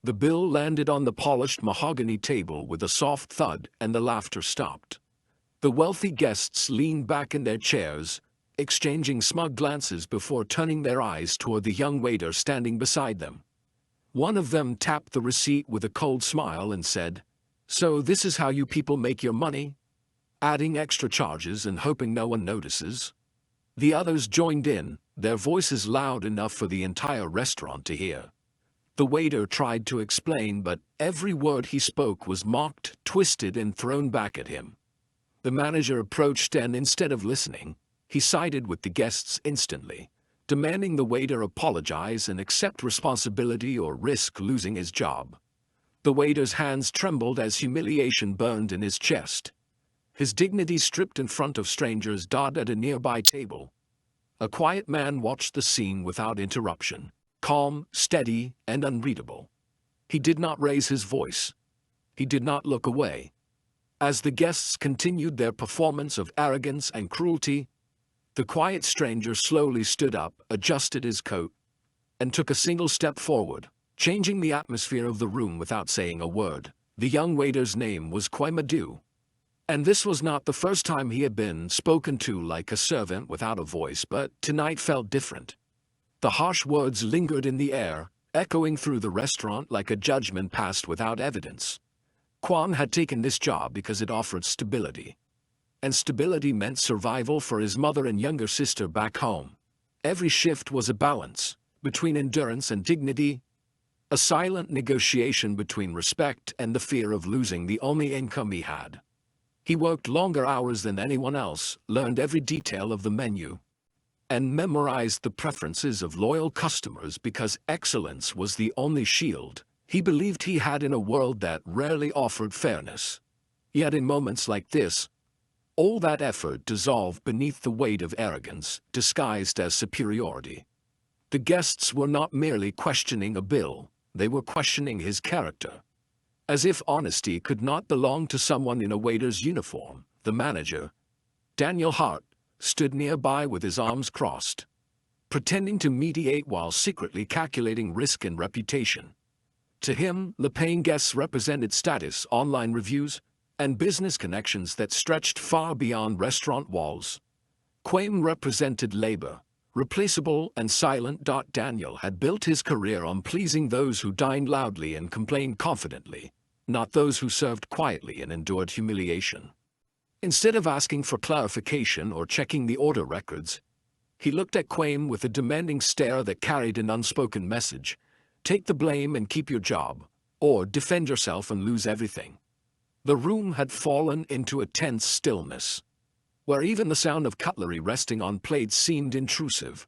The bill landed on the polished mahogany table with a soft thud, and the laughter stopped. The wealthy guests leaned back in their chairs, exchanging smug glances before turning their eyes toward the young waiter standing beside them. One of them tapped the receipt with a cold smile and said, "So this is how you people make your money? Adding extra charges and hoping no one notices?" The others joined in, their voices loud enough for the entire restaurant to hear. The waiter tried to explain, but every word he spoke was mocked, twisted, and thrown back at him. The manager approached and, instead of listening, he sided with the guests instantly, demanding the waiter apologize and accept responsibility or risk losing his job. The waiter's hands trembled as humiliation burned in his chest. His dignity stripped in front of strangers at a nearby table. A quiet man watched the scene without interruption, calm, steady, and unreadable. He did not raise his voice. He did not look away. As the guests continued their performance of arrogance and cruelty, the quiet stranger slowly stood up, adjusted his coat, and took a single step forward, changing the atmosphere of the room without saying a word. The young waiter's name was Kwemadu. And this was not the first time he had been spoken to like a servant without a voice, but tonight felt different. The harsh words lingered in the air, echoing through the restaurant like a judgment passed without evidence. Kwon had taken this job because it offered stability. And stability meant survival for his mother and younger sister back home. Every shift was a balance between endurance and dignity, a silent negotiation between respect and the fear of losing the only income he had. He worked longer hours than anyone else, learned every detail of the menu, and memorized the preferences of loyal customers because excellence was the only shield he believed he had in a world that rarely offered fairness. Yet in moments like this, all that effort dissolved beneath the weight of arrogance, disguised as superiority. The guests were not merely questioning a bill, they were questioning his character. As if honesty could not belong to someone in a waiter's uniform, the manager, Daniel Hart, stood nearby with his arms crossed, pretending to mediate while secretly calculating risk and reputation. To him, the paying guests represented status, online reviews, and business connections that stretched far beyond restaurant walls. Kwame represented labor, replaceable and silent. Daniel had built his career on pleasing those who dined loudly and complained confidently, not those who served quietly and endured humiliation. Instead of asking for clarification or checking the order records, he looked at Kwame with a demanding stare that carried an unspoken message: take the blame and keep your job, or defend yourself and lose everything. The room had fallen into a tense stillness, where even the sound of cutlery resting on plates seemed intrusive,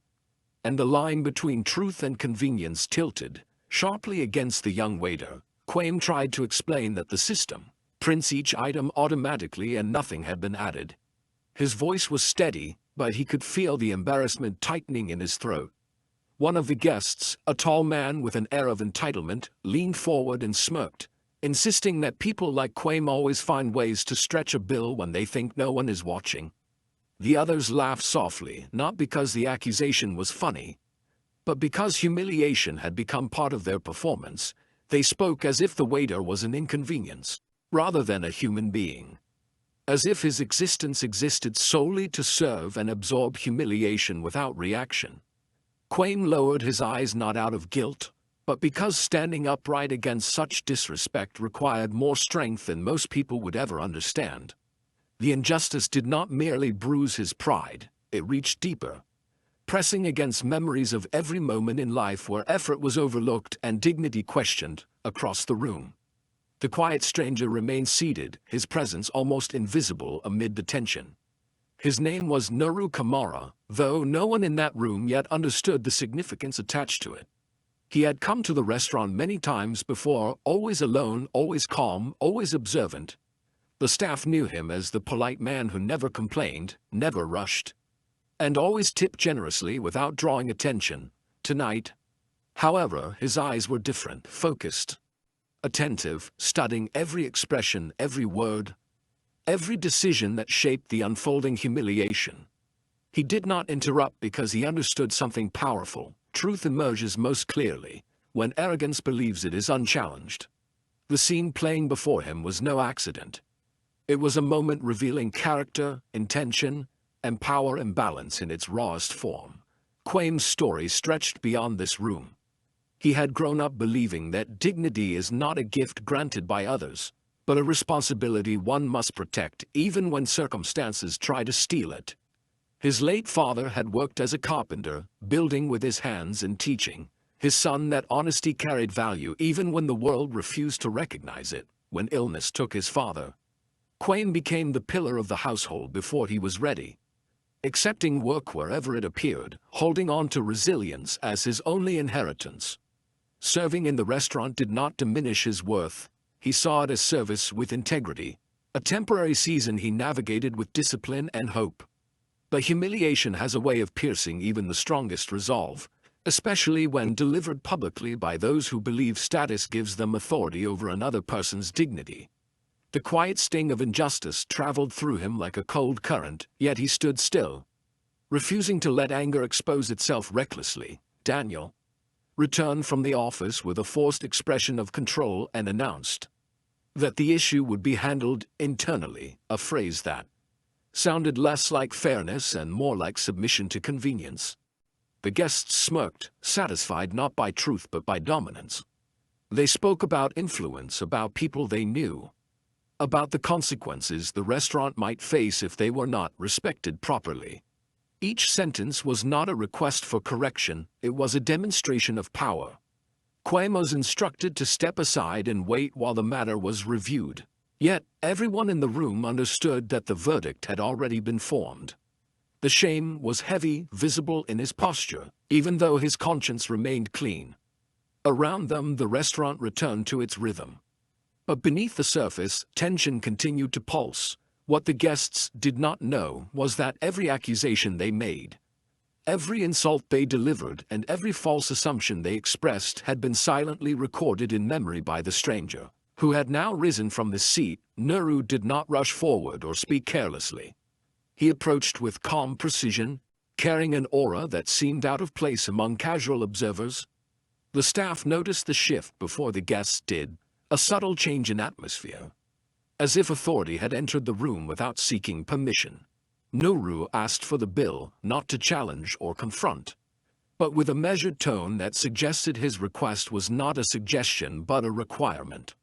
and the line between truth and convenience tilted sharply against the young waiter. Kwame tried to explain that the system prints each item automatically and nothing had been added. His voice was steady, but he could feel the embarrassment tightening in his throat. One of the guests, a tall man with an air of entitlement, leaned forward and smirked, insisting that people like Kwame always find ways to stretch a bill when they think no one is watching. The others laughed softly, not because the accusation was funny, but because humiliation had become part of their performance. They spoke as if the waiter was an inconvenience, rather than a human being. As if his existence existed solely to serve and absorb humiliation without reaction. Kwame lowered his eyes not out of guilt, but because standing upright against such disrespect required more strength than most people would ever understand. The injustice did not merely bruise his pride, it reached deeper, pressing against memories of every moment in life where effort was overlooked and dignity questioned. Across the room, the quiet stranger remained seated, his presence almost invisible amid the tension. His name was Nuru Kamara, though no one in that room yet understood the significance attached to it. He had come to the restaurant many times before, always alone, always calm, always observant. The staff knew him as the polite man who never complained, never rushed, and always tipped generously without drawing attention. Tonight, however, his eyes were different, focused, attentive, studying every expression, every word, every decision that shaped the unfolding humiliation. He did not interrupt because he understood something powerful. Truth emerges most clearly when arrogance believes it is unchallenged. The scene playing before him was no accident. It was a moment revealing character, intention, and power imbalance in its rawest form. Quame's story stretched beyond this room. He had grown up believing that dignity is not a gift granted by others, but a responsibility one must protect even when circumstances try to steal it. His late father had worked as a carpenter, building with his hands and teaching his son that honesty carried value even when the world refused to recognize it. When illness took his father, Quame became the pillar of the household before he was ready, accepting work wherever it appeared, holding on to resilience as his only inheritance. Serving in the restaurant did not diminish his worth. He saw it as service with integrity. A temporary season he navigated with discipline and hope. But humiliation has a way of piercing even the strongest resolve, especially when delivered publicly by those who believe status gives them authority over another person's dignity. The quiet sting of injustice traveled through him like a cold current, yet he stood still, refusing to let anger expose itself recklessly. Daniel returned from the office with a forced expression of control and announced that the issue would be handled internally, a phrase that sounded less like fairness and more like submission to convenience. The guests smirked, satisfied not by truth but by dominance. They spoke about influence, about people they knew, about the consequences the restaurant might face if they were not respected properly. Each sentence was not a request for correction, it was a demonstration of power. Quame was instructed to step aside and wait while the matter was reviewed. Yet, everyone in the room understood that the verdict had already been formed. The shame was heavy, visible in his posture, even though his conscience remained clean. Around them, the restaurant returned to its rhythm. But beneath the surface, tension continued to pulse. What the guests did not know was that every accusation they made, every insult they delivered, and every false assumption they expressed had been silently recorded in memory by the stranger, who had now risen from his seat. Nuru did not rush forward or speak carelessly. He approached with calm precision, carrying an aura that seemed out of place among casual observers. The staff noticed the shift before the guests did, a subtle change in atmosphere, as if authority had entered the room without seeking permission. Nuru asked for the bill, not to challenge or confront, but with a measured tone that suggested his request was not a suggestion but a requirement.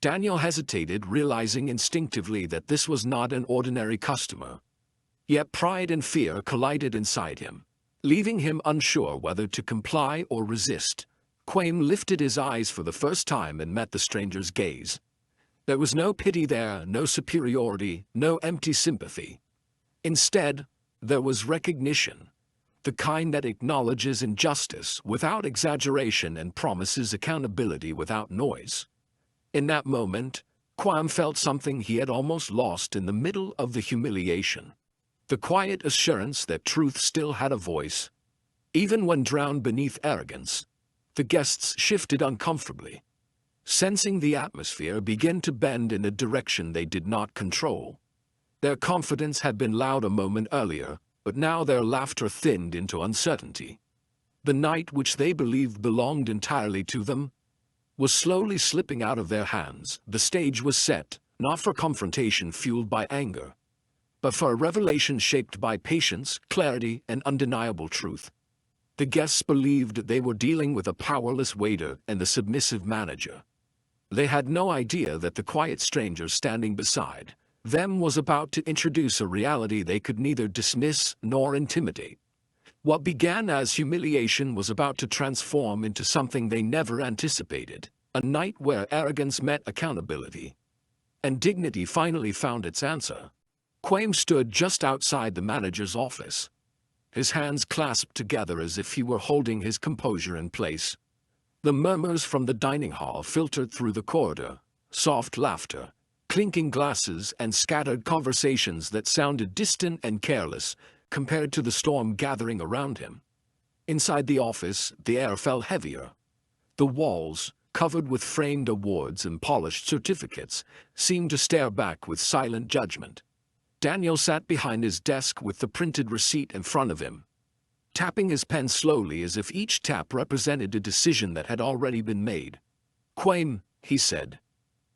Daniel hesitated, realizing instinctively that this was not an ordinary customer. Yet pride and fear collided inside him, leaving him unsure whether to comply or resist. Quame lifted his eyes for the first time and met the stranger's gaze. There was no pity there, no superiority, no empty sympathy. Instead, there was recognition, the kind that acknowledges injustice without exaggeration and promises accountability without noise. In that moment, Quam felt something he had almost lost in the middle of the humiliation. The quiet assurance that truth still had a voice. Even when drowned beneath arrogance, the guests shifted uncomfortably, sensing the atmosphere begin to bend in a direction they did not control. Their confidence had been loud a moment earlier, but now their laughter thinned into uncertainty. The night which they believed belonged entirely to them was slowly slipping out of their hands. The stage was set, not for confrontation fueled by anger, but for a revelation shaped by patience, clarity, and undeniable truth. The guests believed they were dealing with a powerless waiter and a submissive manager. They had no idea that the quiet stranger standing beside them was about to introduce a reality they could neither dismiss nor intimidate. What began as humiliation was about to transform into something they never anticipated, a night where arrogance met accountability, and dignity finally found its answer. Quame stood just outside the manager's office, his hands clasped together as if he were holding his composure in place. The murmurs from the dining hall filtered through the corridor, soft laughter, clinking glasses, and scattered conversations that sounded distant and careless compared to the storm gathering around him. Inside the office, the air felt heavier. The walls, covered with framed awards and polished certificates, seemed to stare back with silent judgment. Daniel sat behind his desk with the printed receipt in front of him. tapping his pen slowly as if each tap represented a decision that had already been made. "Quaim," he said,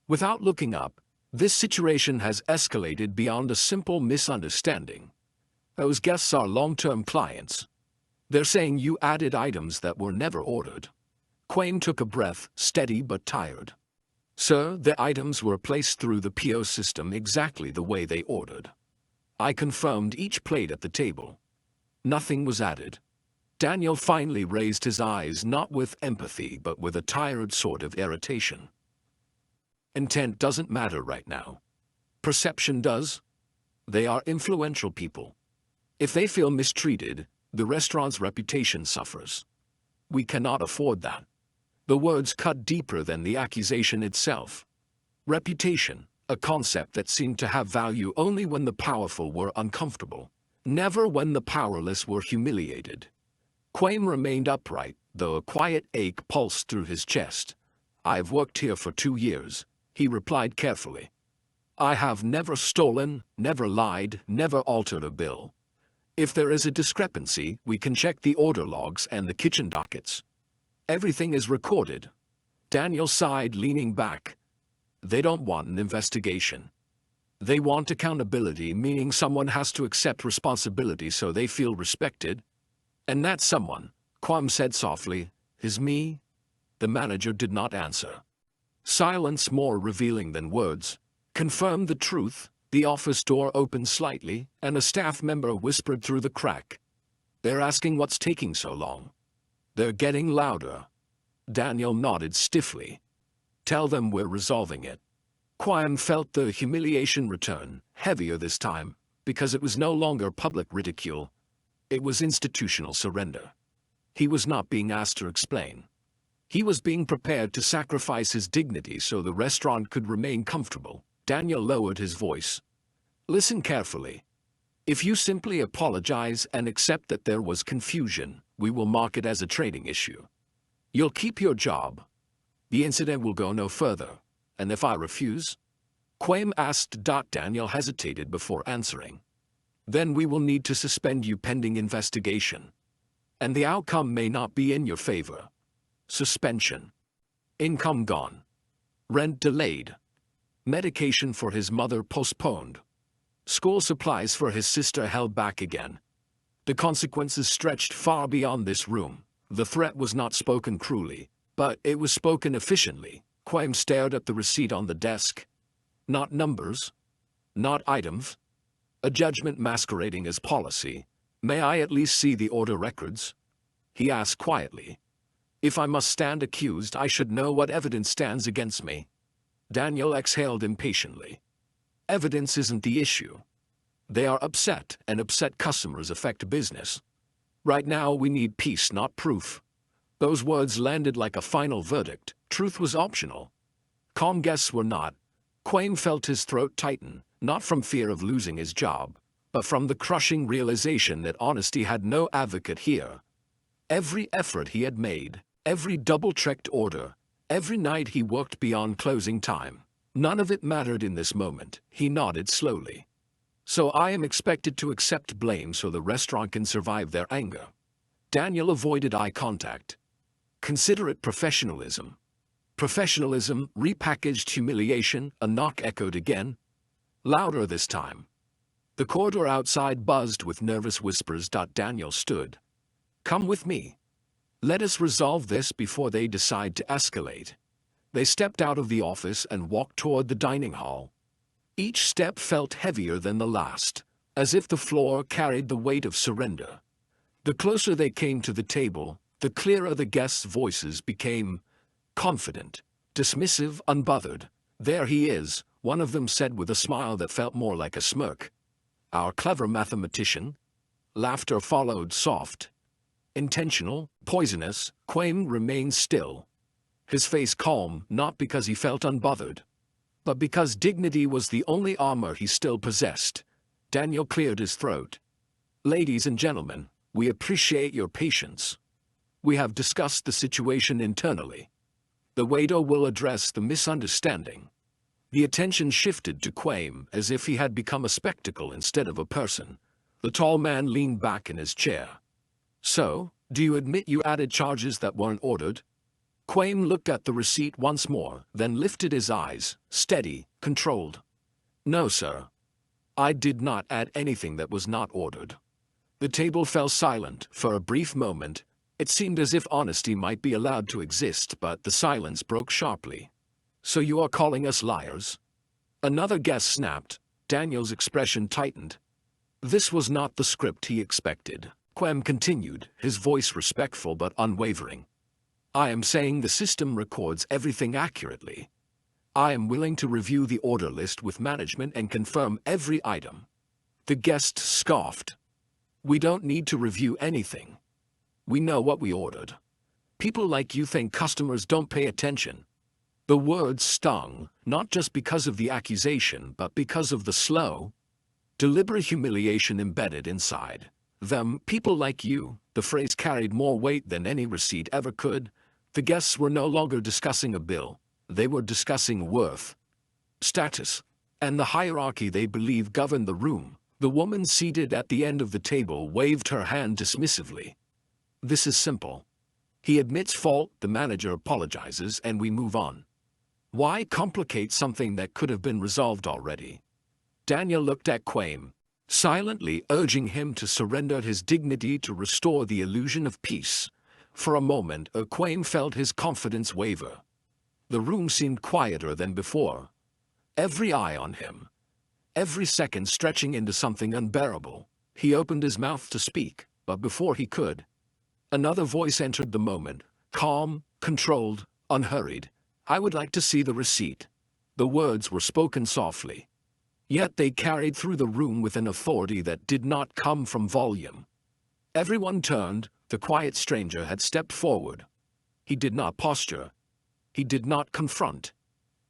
without looking up, "this situation has escalated beyond a simple misunderstanding. Those guests are long-term clients. They're saying you added items that were never ordered." Quaim took a breath, steady but tired. "Sir, the items were placed through the PO system exactly the way they ordered. I confirmed each plate at the table. Nothing was added." Daniel finally raised his eyes, not with empathy but with a tired sort of irritation. "Intent doesn't matter right now. Perception does. They are influential people. If they feel mistreated, the restaurant's reputation suffers. We cannot afford that." The words cut deeper than the accusation itself. Reputation, a concept that seemed to have value only when the powerful were uncomfortable, never when the powerless were humiliated. Quaim remained upright, though a quiet ache pulsed through his chest. "I've worked here for 2 years," he replied carefully. "I have never stolen, never lied, never altered a bill. If there is a discrepancy, we can check the order logs and the kitchen dockets. Everything is recorded." Daniel sighed, leaning back. "They don't want an investigation. They want accountability, meaning someone has to accept responsibility so they feel respected. And that someone," Quam said softly, "is me." The manager did not answer. Silence, more revealing than words, confirmed the truth. The office door opened slightly, and a staff member whispered through the crack, "They're asking what's taking so long." "They're getting louder." Daniel nodded stiffly. "Tell them we're resolving it." Quam felt the humiliation return, heavier this time, because it was no longer public ridicule. It was institutional surrender. He was not being asked to explain. He was being prepared to sacrifice his dignity so the restaurant could remain comfortable. Daniel lowered his voice. "Listen carefully. If you simply apologize and accept that there was confusion, we will mark it as a trading issue. You'll keep your job. The incident will go no further. And if I refuse?" Quaim asked. Daniel hesitated before answering. "Then we will need to suspend you pending investigation. And the outcome may not be in your favor. Suspension. Income gone. Rent delayed. Medication for his mother postponed. School supplies for his sister held back again." The consequences stretched far beyond this room. The threat was not spoken cruelly, but it was spoken efficiently. Quaim stared at the receipt on the desk. Not numbers. Not items. A judgment masquerading as policy. "May I at least see the order records?" he asked quietly. "If I must stand accused, I should know what evidence stands against me." Daniel exhaled impatiently. "Evidence isn't the issue. They are upset, and upset customers affect business. Right now we need peace, not proof." Those words landed like a final verdict. Truth was optional. Calm guests were not. Quaim felt his throat tighten, not from fear of losing his job, but from the crushing realization that honesty had no advocate here. Every effort he had made, every double-checked order, every night he worked beyond closing time, none of it mattered in this moment. He nodded slowly. "So I am expected to accept blame so the restaurant can survive their anger." Daniel avoided eye contact. "Consider it professionalism." Professionalism, repackaged humiliation, a knock echoed again. Louder this time. The corridor outside buzzed with nervous whispers. Daniel stood. "Come with me. Let us resolve this before they decide to escalate." They stepped out of the office and walked toward the dining hall. Each step felt heavier than the last, as if the floor carried the weight of surrender. The closer they came to the table, the clearer the guests' voices became. Confident, dismissive, unbothered. "There he is," one of them said with a smile that felt more like a smirk. "Our clever mathematician." Laughter followed, soft, intentional, poisonous. Quaim remained still, his face calm, not because he felt unbothered, but because dignity was the only armor he still possessed. Daniel cleared his throat. "Ladies and gentlemen, we appreciate your patience. We have discussed the situation internally. The waiter will address the misunderstanding." The attention shifted to Quaim as if he had become a spectacle instead of a person. The tall man leaned back in his chair. So, do you admit you added charges that weren't ordered? Quaim looked at the receipt once more, then lifted his eyes, steady, controlled. No, sir. I did not add anything that was not ordered. The table fell silent for a brief moment. It seemed as if honesty might be allowed to exist, but the silence broke sharply. So you are calling us liars? Another guest snapped. Daniel's expression tightened. This was not the script he expected. Quem continued, his voice respectful but unwavering. I am saying the system records everything accurately. I am willing to review the order list with management and confirm every item. The guest scoffed. We don't need to review anything. We know what we ordered. People like you think customers don't pay attention. The words stung, not just because of the accusation, but because of the slow, deliberate humiliation embedded inside them. People like you, the phrase carried more weight than any receipt ever could. The guests were no longer discussing a bill. They were discussing worth, status, and the hierarchy they believed governed the room. The woman seated at the end of the table waved her hand dismissively. This is simple. He admits fault, the manager apologizes, and we move on. Why complicate something that could have been resolved already? Daniel looked at Quaim, silently urging him to surrender his dignity to restore the illusion of peace. For a moment, Quaim felt his confidence waver. The room seemed quieter than before. Every eye on him. Every second stretching into something unbearable. He opened his mouth to speak, but before he could, another voice entered the moment, calm, controlled, unhurried. I would like to see the receipt. The words were spoken softly. Yet they carried through the room with an authority that did not come from volume. Everyone turned. The quiet stranger had stepped forward. He did not posture. He did not confront.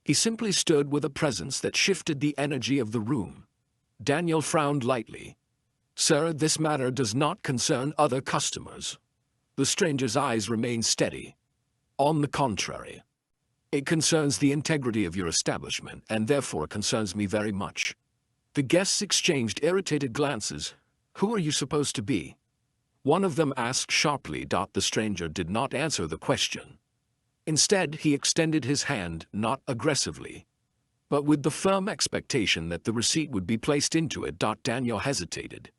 He simply stood with a presence that shifted the energy of the room. Daniel frowned lightly. Sir, this matter does not concern other customers. The stranger's eyes remained steady. On the contrary. It concerns the integrity of your establishment, and therefore concerns me very much. The guests exchanged irritated glances. Who are you supposed to be? One of them asked sharply. The stranger did not answer the question. Instead, he extended his hand, not aggressively, but with the firm expectation that the receipt would be placed into it. Daniel hesitated.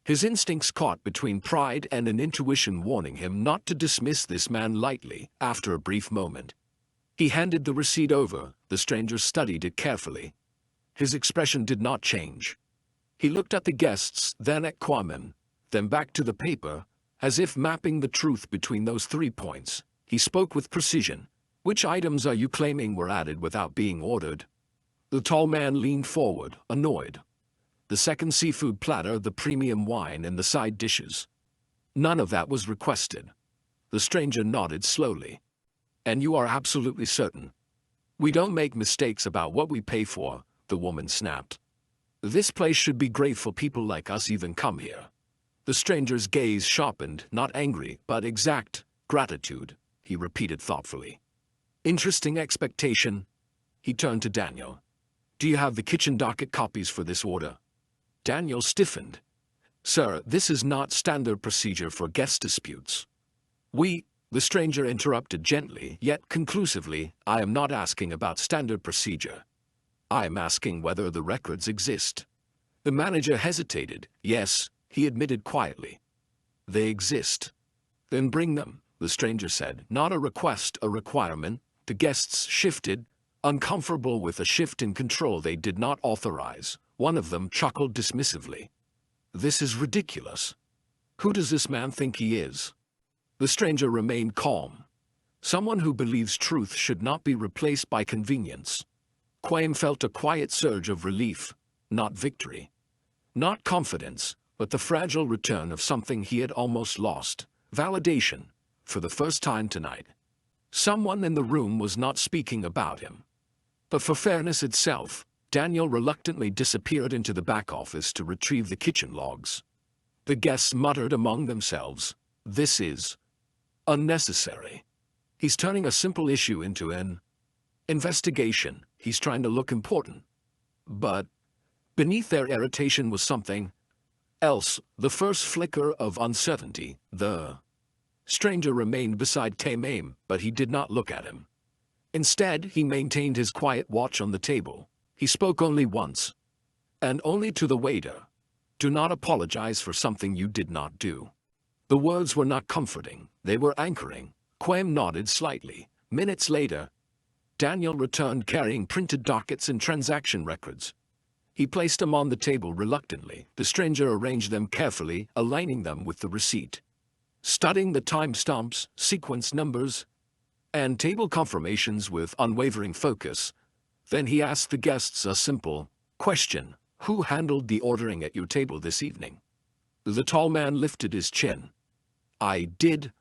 His instincts caught between pride and an intuition warning him not to dismiss this man lightly. After a brief moment, he handed the receipt over. The stranger studied it carefully. His expression did not change. He looked at the guests, then at Kwame, then back to the paper, as if mapping the truth between those 3 points. He spoke with precision. Which items are you claiming were added without being ordered? The tall man leaned forward, annoyed. The second seafood platter, the premium wine, and the side dishes. None of that was requested. The stranger nodded slowly. And you are absolutely certain? We don't make mistakes about what we pay for, the woman snapped. This place should be grateful people like us even come here. The stranger's gaze sharpened, not angry, but exact. Gratitude, he repeated thoughtfully. Interesting expectation. He turned to Daniel. Do you have the kitchen docket copies for this order? Daniel stiffened. Sir, this is not standard procedure for guest disputes. The stranger interrupted gently, yet conclusively. I am not asking about standard procedure. I am asking whether the records exist. The manager hesitated. Yes, he admitted quietly. They exist. Then bring them, the stranger said. Not a request, a requirement. The guests shifted, uncomfortable with a shift in control they did not authorize. One of them chuckled dismissively. This is ridiculous. Who does this man think he is? The stranger remained calm. Someone who believes truth should not be replaced by convenience. Quaim felt a quiet surge of relief, not victory. Not confidence, but the fragile return of something he had almost lost. Validation, for the first time tonight. Someone in the room was not speaking about him. But for fairness itself, Daniel reluctantly disappeared into the back office to retrieve the kitchen logs. The guests muttered among themselves, this is unnecessary. He's turning a simple issue into an investigation. He's trying to look important. But beneath their irritation was something else, the first flicker of uncertainty, the stranger remained beside Tamame, but he did not look at him. Instead, he maintained his quiet watch on the table. He spoke only once, and only to the waiter. "Do not apologize for something you did not do." The words were not comforting, they were anchoring. Quam nodded slightly. Minutes later, Daniel returned carrying printed dockets and transaction records. He placed them on the table reluctantly. The stranger arranged them carefully, aligning them with the receipt. Studying the timestamps, sequence numbers, and table confirmations with unwavering focus, then he asked the guests a simple question: "Who handled the ordering at your table this evening?" The tall man lifted his chin. "I did."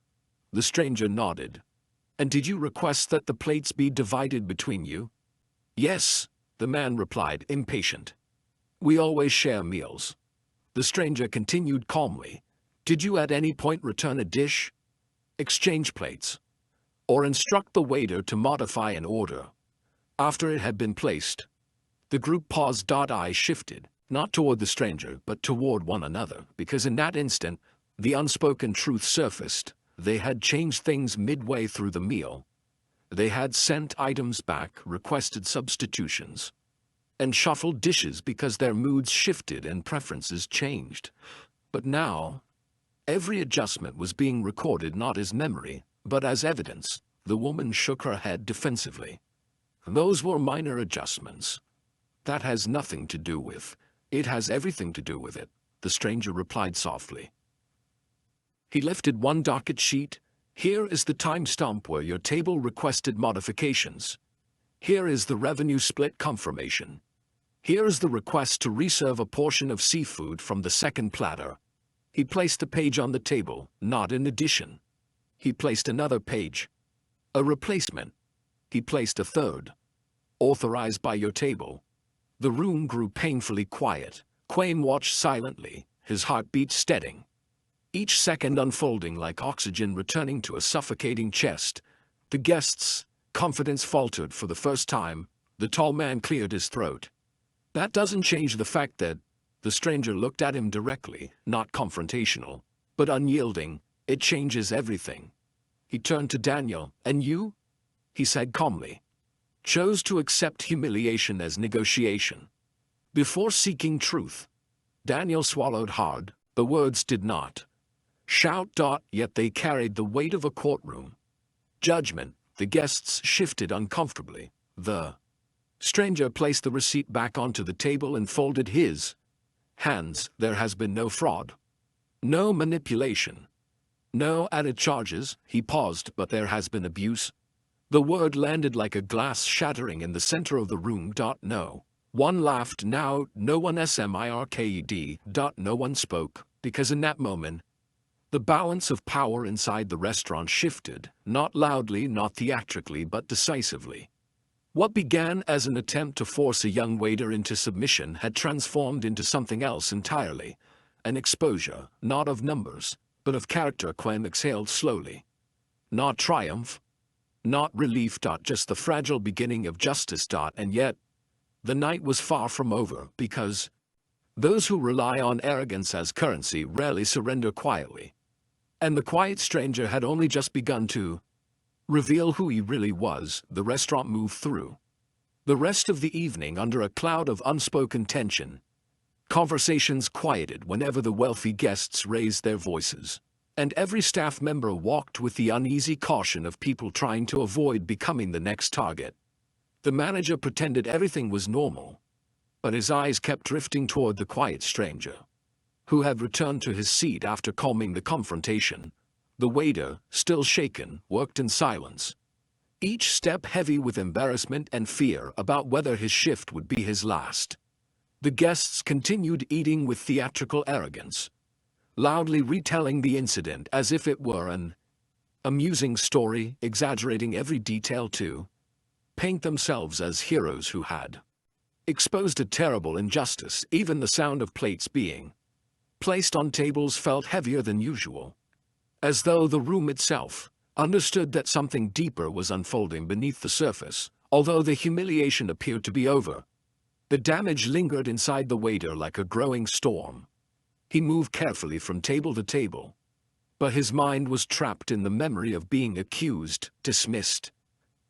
The stranger nodded. "And did you request that the plates be divided between you?" "Yes," the man replied, impatient. "We always share meals." The stranger continued calmly. "Did you at any point return a dish, exchange plates, or instruct the waiter to modify an order after it had been placed?" The group paused. Eyes shifted, not toward the stranger, but toward one another, because in that instant, the unspoken truth surfaced. They had changed things midway through the meal. They had sent items back, requested substitutions, and shuffled dishes because their moods shifted and preferences changed. But now, every adjustment was being recorded not as memory, but as evidence. The woman shook her head defensively. "Those were minor adjustments. That has nothing to do with. It has everything to do with it," the stranger replied softly. He lifted one docket sheet. "Here is the timestamp where your table requested modifications. Here is the revenue split confirmation. Here is the request to reserve a portion of seafood from the second platter." He placed the page on the table, not in addition. He placed another page. "A replacement." He placed a third. "Authorized by your table." The room grew painfully quiet. Quayne watched silently, his heartbeat steadying, each second unfolding like oxygen returning to a suffocating chest. The guests' confidence faltered for the first time. The tall man cleared his throat. "That doesn't change the fact that—" The stranger looked at him directly, not confrontational, but unyielding. "It changes everything." He turned to Daniel. "And you?" he said calmly. "Chose to accept humiliation as negotiation before seeking truth." Daniel swallowed hard. The words did not shout. Yet they carried the weight of a courtroom judgment. The guests shifted uncomfortably. The stranger placed the receipt back onto the table and folded his hands. "There has been no fraud, no manipulation, no added charges." He paused. "But there has been abuse." The word landed like a glass shattering in the center of the room. No one laughed now, no one smirked. No one spoke, because in that moment, the balance of power inside the restaurant shifted, not loudly, not theatrically, but decisively. What began as an attempt to force a young waiter into submission had transformed into something else entirely, an exposure, not of numbers, but of character. Quinn exhaled slowly. Not triumph, not relief. Just the fragile beginning of justice. And yet, the night was far from over, because those who rely on arrogance as currency rarely surrender quietly. And the quiet stranger had only just begun to reveal who he really was. The restaurant moved through the rest of the evening under a cloud of unspoken tension. Conversations quieted whenever the wealthy guests raised their voices, and every staff member walked with the uneasy caution of people trying to avoid becoming the next target. The manager pretended everything was normal, but his eyes kept drifting toward the quiet stranger, who had returned to his seat after calming the confrontation. The waiter, still shaken, worked in silence, each step heavy with embarrassment and fear about whether his shift would be his last. The guests continued eating with theatrical arrogance, loudly retelling the incident as if it were an amusing story, exaggerating every detail to paint themselves as heroes who had exposed a terrible injustice. Even the sound of plates being placed on tables felt heavier than usual, as though the room itself understood that something deeper was unfolding beneath the surface. Although the humiliation appeared to be over, the damage lingered inside the waiter like a growing storm. He moved carefully from table to table, but his mind was trapped in the memory of being accused, dismissed,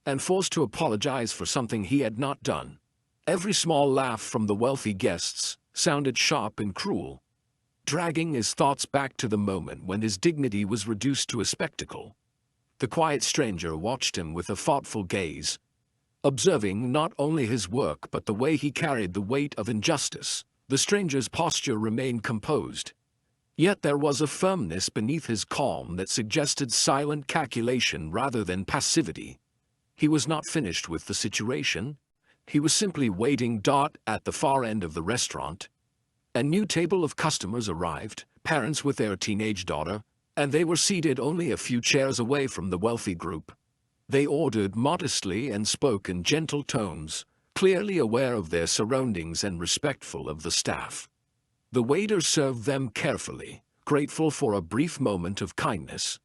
and forced to apologize for something he had not done. Every small laugh from the wealthy guests sounded sharp and cruel, dragging his thoughts back to the moment when his dignity was reduced to a spectacle. The quiet stranger watched him with a thoughtful gaze, observing not only his work but the way he carried the weight of injustice. The stranger's posture remained composed, yet there was a firmness beneath his calm that suggested silent calculation rather than passivity. He was not finished with the situation. He was simply waiting. At the far end of the restaurant, a new table of customers arrived, parents with their teenage daughter, and they were seated only a few chairs away from the wealthy group. They ordered modestly and spoke in gentle tones, clearly aware of their surroundings and respectful of the staff. The waiter served them carefully, grateful for a brief moment of kindness,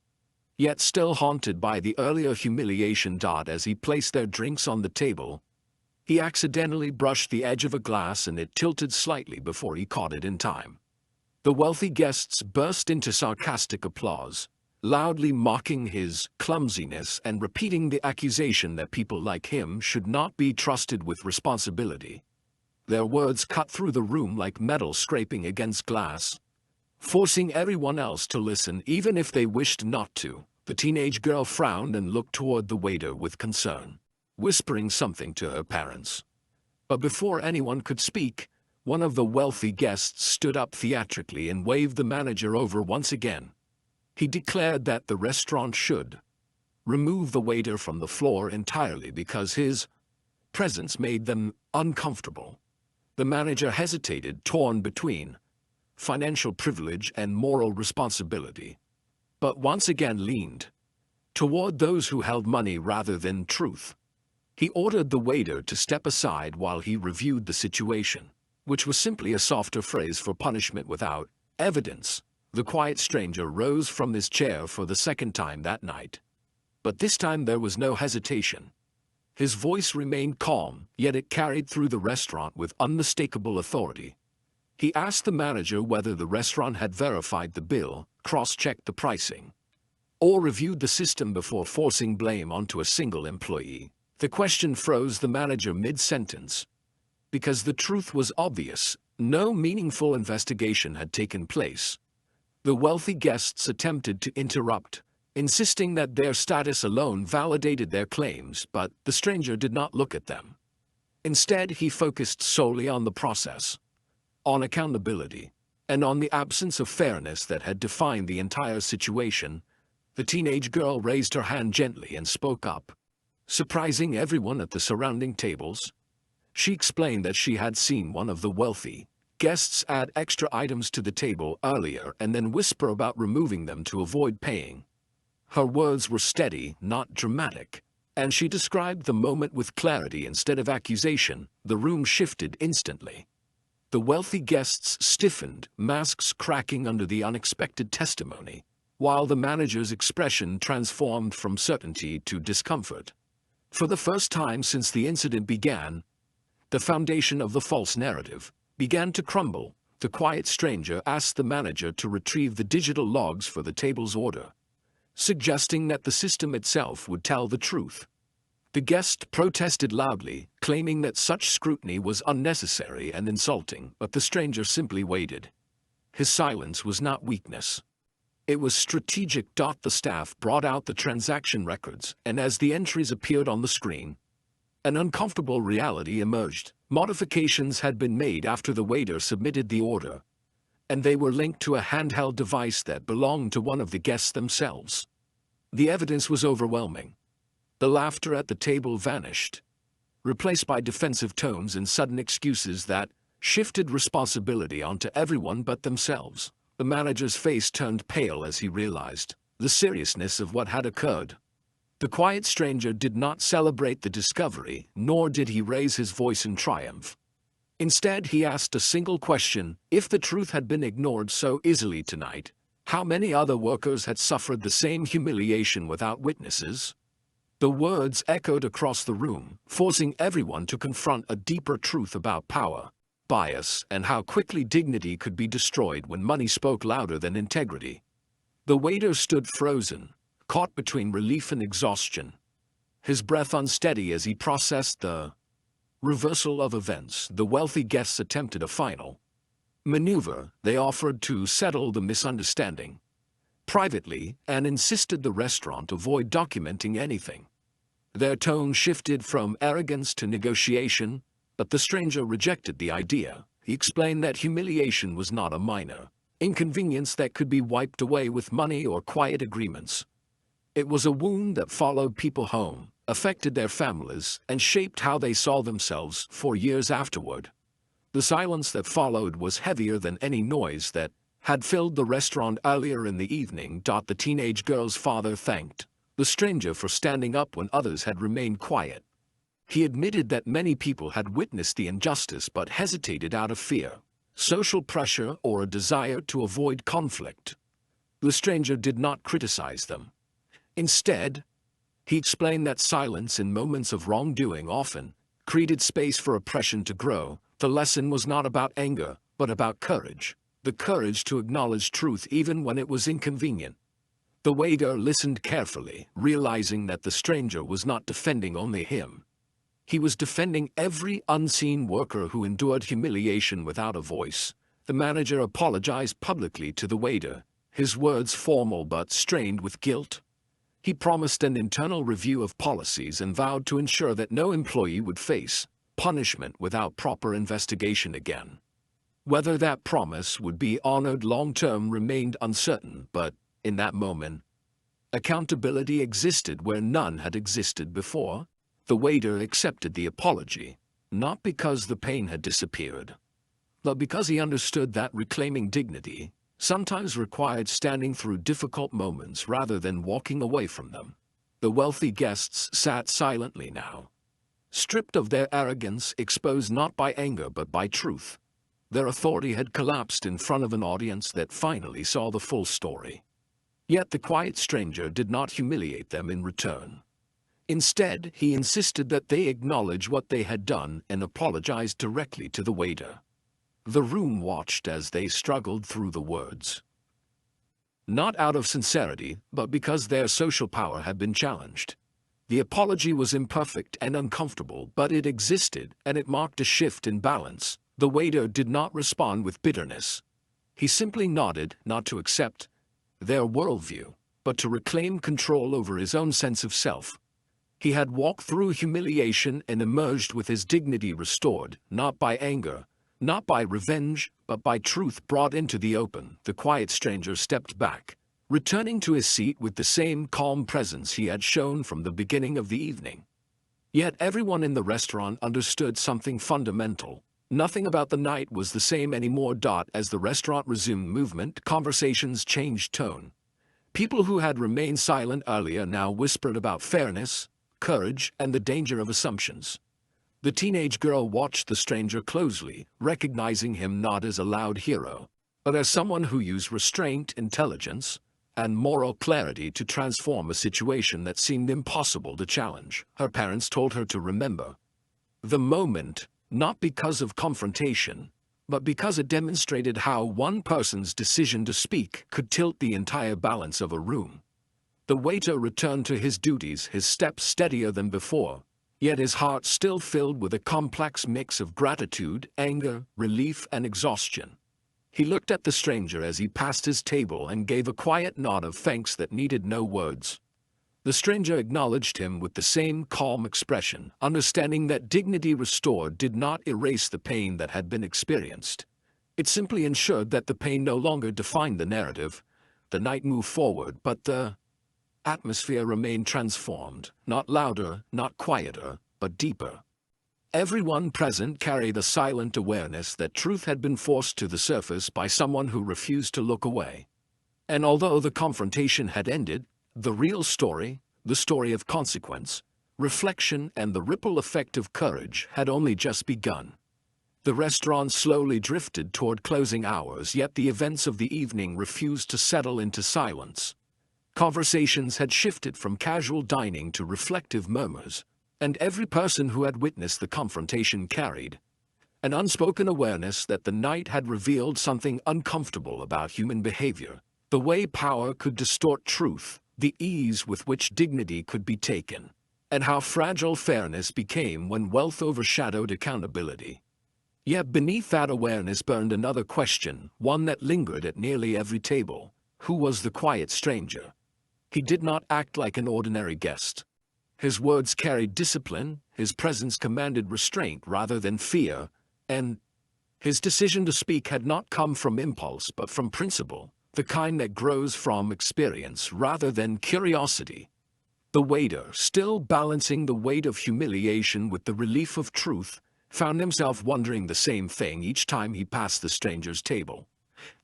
yet still haunted by the earlier humiliation. As he placed their drinks on the table, he accidentally brushed the edge of a glass and it tilted slightly before he caught it in time. The wealthy guests burst into sarcastic applause, loudly mocking his clumsiness and repeating the accusation that people like him should not be trusted with responsibility. Their words cut through the room like metal scraping against glass, forcing everyone else to listen even if they wished not to. The teenage girl frowned and looked toward the waiter with concern, whispering something to her parents. But before anyone could speak, one of the wealthy guests stood up theatrically and waved the manager over once again. He declared that the restaurant should remove the waiter from the floor entirely because his presence made them uncomfortable. The manager hesitated, torn between financial privilege and moral responsibility, but once again leaned toward those who held money rather than truth. He ordered the waiter to step aside while he reviewed the situation, which was simply a softer phrase for punishment without evidence. The quiet stranger rose from his chair for the second time that night, but this time there was no hesitation. His voice remained calm, yet it carried through the restaurant with unmistakable authority. He asked the manager whether the restaurant had verified the bill, cross-checked the pricing, or reviewed the system before forcing blame onto a single employee. The question froze the manager mid-sentence, because the truth was obvious. No meaningful investigation had taken place. The wealthy guests attempted to interrupt, insisting that their status alone validated their claims, but the stranger did not look at them. Instead, he focused solely on the process, on accountability, and on the absence of fairness that had defined the entire situation. The teenage girl raised her hand gently and spoke up, surprising everyone at the surrounding tables. She explained that she had seen one of the wealthy guests add extra items to the table earlier and then whisper about removing them to avoid paying. Her words were steady, not dramatic, and she described the moment with clarity instead of accusation. The room shifted instantly. The wealthy guests stiffened, masks cracking under the unexpected testimony, while the manager's expression transformed from certainty to discomfort. For the first time since the incident began, the foundation of the false narrative began to crumble. The quiet stranger asked the manager to retrieve the digital logs for the table's order, suggesting that the system itself would tell the truth. The guest protested loudly, claiming that such scrutiny was unnecessary and insulting, but the stranger simply waited. His silence was not weakness. It was strategic. The staff brought out the transaction records, and as the entries appeared on the screen, an uncomfortable reality emerged. Modifications had been made after the waiter submitted the order, and they were linked to a handheld device that belonged to one of the guests themselves. The evidence was overwhelming. The laughter at the table vanished, replaced by defensive tones and sudden excuses that shifted responsibility onto everyone but themselves. The manager's face turned pale as he realized the seriousness of what had occurred. The quiet stranger did not celebrate the discovery, nor did he raise his voice in triumph. Instead, he asked a single question: if the truth had been ignored so easily tonight, how many other workers had suffered the same humiliation without witnesses? The words echoed across the room, forcing everyone to confront a deeper truth about power. bias, and how quickly dignity could be destroyed when money spoke louder than integrity. The waiter stood frozen, caught between relief and exhaustion, his breath unsteady as he processed the reversal of events. The wealthy guests attempted a final maneuver. They offered to settle the misunderstanding privately and insisted the restaurant avoid documenting anything. Their tone shifted from arrogance to negotiation, but the stranger rejected the idea. He explained that humiliation was not a minor inconvenience that could be wiped away with money or quiet agreements. It was a wound that followed people home, affected their families, and shaped how they saw themselves for years afterward. The silence that followed was heavier than any noise that had filled the restaurant earlier in the evening. The teenage girl's father thanked the stranger for standing up when others had remained quiet. He admitted that many people had witnessed the injustice but hesitated out of fear, social pressure, or a desire to avoid conflict. The stranger did not criticize them. Instead, he explained that silence in moments of wrongdoing often created space for oppression to grow. The lesson was not about anger, but about courage. The courage to acknowledge truth even when it was inconvenient. The waiter listened carefully, realizing that the stranger was not defending only him. He was defending every unseen worker who endured humiliation without a voice. The manager apologized publicly to the waiter, his words formal but strained with guilt. He promised an internal review of policies and vowed to ensure that no employee would face punishment without proper investigation again. Whether that promise would be honored long-term remained uncertain, but in that moment, accountability existed where none had existed before. The waiter accepted the apology, not because the pain had disappeared, but because he understood that reclaiming dignity sometimes required standing through difficult moments rather than walking away from them. The wealthy guests sat silently now, stripped of their arrogance, exposed not by anger but by truth. Their authority had collapsed in front of an audience that finally saw the full story. Yet the quiet stranger did not humiliate them in return. Instead, he insisted that they acknowledge what they had done and apologized directly to the waiter. The room watched as they struggled through the words. Not out of sincerity, but because their social power had been challenged. The apology was imperfect and uncomfortable, but it existed, and it marked a shift in balance. The waiter did not respond with bitterness. He simply nodded, not to accept their worldview, but to reclaim control over his own sense of self. He had walked through humiliation and emerged with his dignity restored, not by anger, not by revenge, but by truth brought into the open. The quiet stranger stepped back, returning to his seat with the same calm presence he had shown from the beginning of the evening. Yet everyone in the restaurant understood something fundamental. Nothing about the night was the same anymore. As the restaurant resumed movement, conversations changed tone. People who had remained silent earlier now whispered about fairness, courage, and the danger of assumptions. The teenage girl watched the stranger closely, recognizing him not as a loud hero, but as someone who used restraint, intelligence, and moral clarity to transform a situation that seemed impossible to challenge. Her parents told her to remember the moment, not because of confrontation, but because it demonstrated how one person's decision to speak could tilt the entire balance of a room. The waiter returned to his duties, his steps steadier than before, yet his heart still filled with a complex mix of gratitude, anger, relief, and exhaustion. He looked at the stranger as he passed his table and gave a quiet nod of thanks that needed no words. The stranger acknowledged him with the same calm expression, understanding that dignity restored did not erase the pain that had been experienced. It simply ensured that the pain no longer defined the narrative. The night moved forward, but the atmosphere remained transformed, not louder, not quieter, but deeper. Everyone present carried a silent awareness that truth had been forced to the surface by someone who refused to look away. And although the confrontation had ended, the real story, the story of consequence, reflection, and the ripple effect of courage had only just begun. The restaurant slowly drifted toward closing hours, yet the events of the evening refused to settle into silence. Conversations had shifted from casual dining to reflective murmurs, and every person who had witnessed the confrontation carried An unspoken awareness that the night had revealed something uncomfortable about human behavior, the way power could distort truth, the ease with which dignity could be taken, and how fragile fairness became when wealth overshadowed accountability. Yet beneath that awareness burned another question, one that lingered at nearly every table. Who was the quiet stranger? He did not act like an ordinary guest. His words carried discipline, his presence commanded restraint rather than fear, and his decision to speak had not come from impulse but from principle, the kind that grows from experience rather than curiosity. The waiter, still balancing the weight of humiliation with the relief of truth, found himself wondering the same thing each time he passed the stranger's table.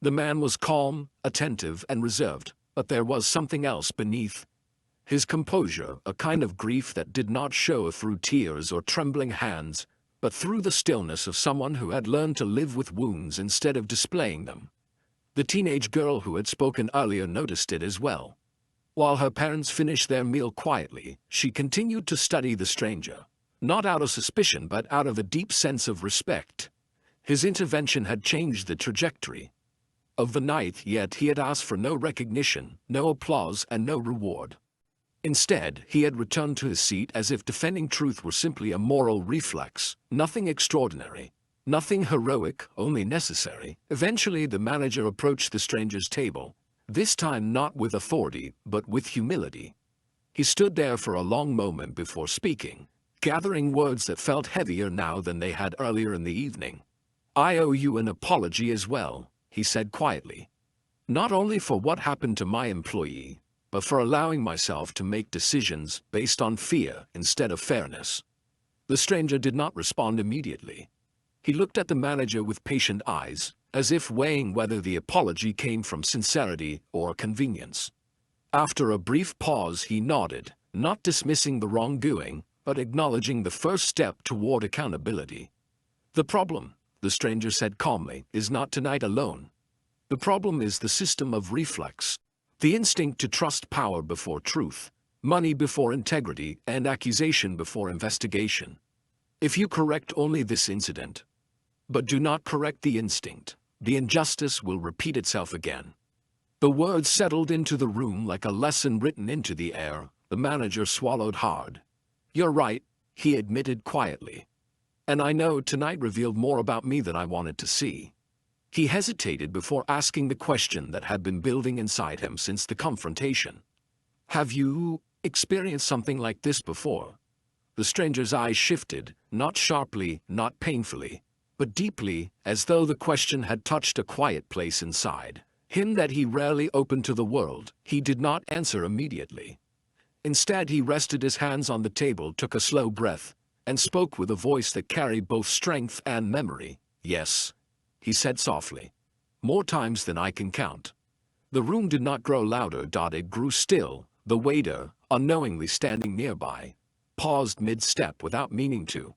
The man was calm, attentive, and reserved, but there was something else beneath. His composure, a kind of grief that did not show through tears or trembling hands, but through the stillness of someone who had learned to live with wounds instead of displaying them. The teenage girl who had spoken earlier noticed it as well. While her parents finished their meal quietly, she continued to study the stranger, not out of suspicion but out of a deep sense of respect. His intervention had changed the trajectory of the night, yet he had asked for no recognition, no applause, and no reward. Instead, he had returned to his seat as if defending truth were simply a moral reflex, nothing extraordinary, nothing heroic, only necessary. Eventually, the manager approached the stranger's table, this time not with authority, but with humility. He stood there for a long moment before speaking, gathering words that felt heavier now than they had earlier in the evening. "I owe you an apology as well," he said quietly. "Not only for what happened to my employee, but for allowing myself to make decisions based on fear instead of fairness." The stranger did not respond immediately. He looked at the manager with patient eyes, as if weighing whether the apology came from sincerity or convenience. After a brief pause, he nodded, not dismissing the wrongdoing, but acknowledging the first step toward accountability. "The problem," the stranger said calmly, "is not tonight alone. The problem is the system of reflex, the instinct to trust power before truth, money before integrity, and accusation before investigation. If you correct only this incident, but do not correct the instinct, the injustice will repeat itself again." The words settled into the room like a lesson written into the air. The manager swallowed hard. "You're right," he admitted quietly. "And I know tonight revealed more about me than I wanted to see." He hesitated before asking the question that had been building inside him since the confrontation. "Have you experienced something like this before?" The stranger's eyes shifted, not sharply, not painfully, but deeply, as though the question had touched a quiet place inside him that he rarely opened to the world. He did not answer immediately. Instead, he rested his hands on the table, took a slow breath, and spoke with a voice that carried both strength and memory. "Yes," he said softly. "More times than I can count." The room did not grow louder, it grew still. The waiter, unknowingly standing nearby, paused mid-step without meaning to.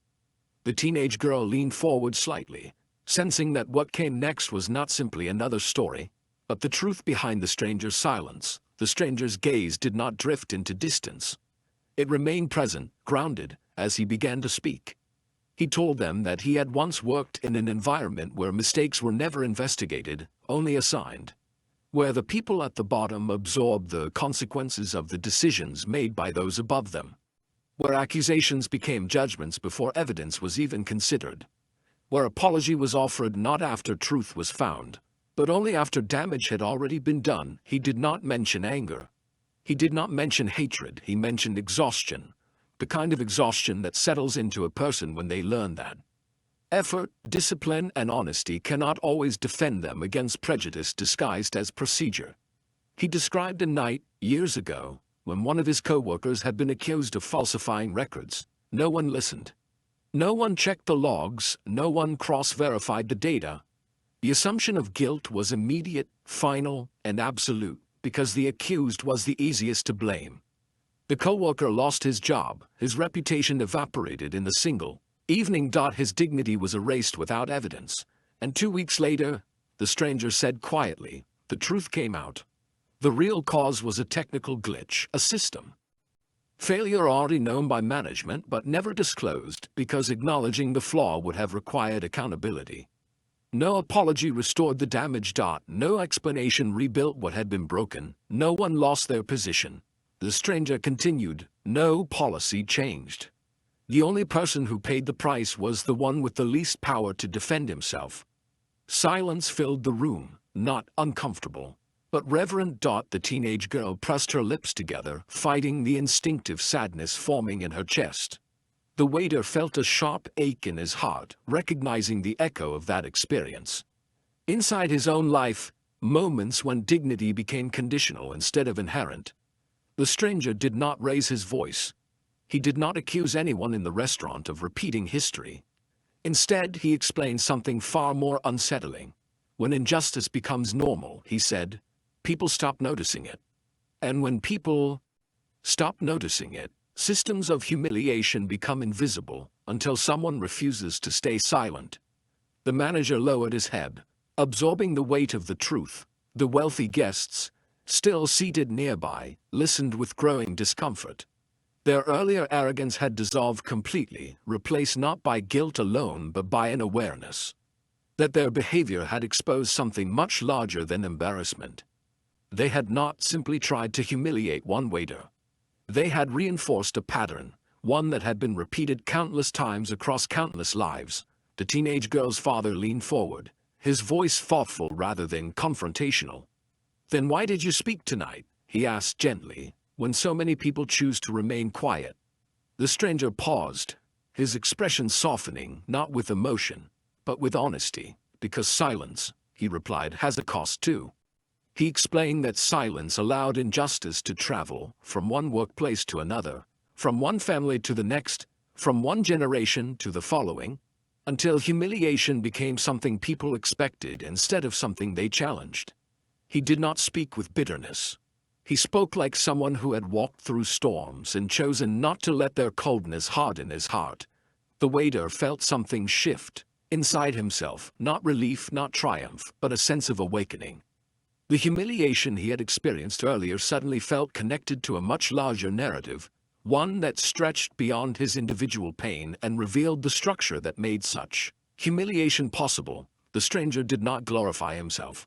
The teenage girl leaned forward slightly, sensing that what came next was not simply another story, but the truth behind the stranger's silence. The stranger's gaze did not drift into distance. It remained present, grounded, as he began to speak. He told them that he had once worked in an environment where mistakes were never investigated, only assigned, where the people at the bottom absorbed the consequences of the decisions made by those above them, where accusations became judgments before evidence was even considered, where apology was offered not after truth was found, but only after damage had already been done. He did not mention anger. He did not mention hatred. He mentioned exhaustion, the kind of exhaustion that settles into a person when they learn that effort, discipline, and honesty cannot always defend them against prejudice disguised as procedure. He described a night, years ago, when one of his co-workers had been accused of falsifying records. No one listened. No one checked the logs, no one cross-verified the data. The assumption of guilt was immediate, final, and absolute, because the accused was the easiest to blame. The co-worker lost his job, his reputation evaporated in the single evening. His dignity was erased without evidence, and 2 weeks later, the stranger said quietly, the truth came out. The real cause was a technical glitch, a system Failure already known by management but never disclosed because acknowledging the flaw would have required accountability. No apology restored the damage. No explanation rebuilt what had been broken. No one lost their position. The stranger continued. No policy changed. The only person who paid the price was the one with the least power to defend himself. Silence filled the room, not uncomfortable, but reverent. The teenage girl pressed her lips together, fighting the instinctive sadness forming in her chest. The waiter felt a sharp ache in his heart, recognizing the echo of that experience. Inside his own life, moments when dignity became conditional instead of inherent. The stranger did not raise his voice. He did not accuse anyone in the restaurant of repeating history. Instead, he explained something far more unsettling. When injustice becomes normal, he said, people stop noticing it. And when people stop noticing it, systems of humiliation become invisible until someone refuses to stay silent. The manager lowered his head, absorbing the weight of the truth. The wealthy guests, still seated nearby, listened with growing discomfort. Their earlier arrogance had dissolved completely, replaced not by guilt alone but by an awareness that their behavior had exposed something much larger than embarrassment. They had not simply tried to humiliate one waiter. They had reinforced a pattern, one that had been repeated countless times across countless lives. The teenage girl's father leaned forward, his voice thoughtful rather than confrontational. "Then why did you speak tonight?" he asked gently, "when so many people choose to remain quiet?" The stranger paused, his expression softening, not with emotion, but with honesty. "Because silence," he replied, "has a cost too." He explained that silence allowed injustice to travel from one workplace to another, from one family to the next, from one generation to the following, until humiliation became something people expected instead of something they challenged. He did not speak with bitterness. He spoke like someone who had walked through storms and chosen not to let their coldness harden his heart. The waiter felt something shift inside himself, not relief, not triumph, but a sense of awakening. The humiliation he had experienced earlier suddenly felt connected to a much larger narrative, one that stretched beyond his individual pain and revealed the structure that made such humiliation possible. The stranger did not glorify himself.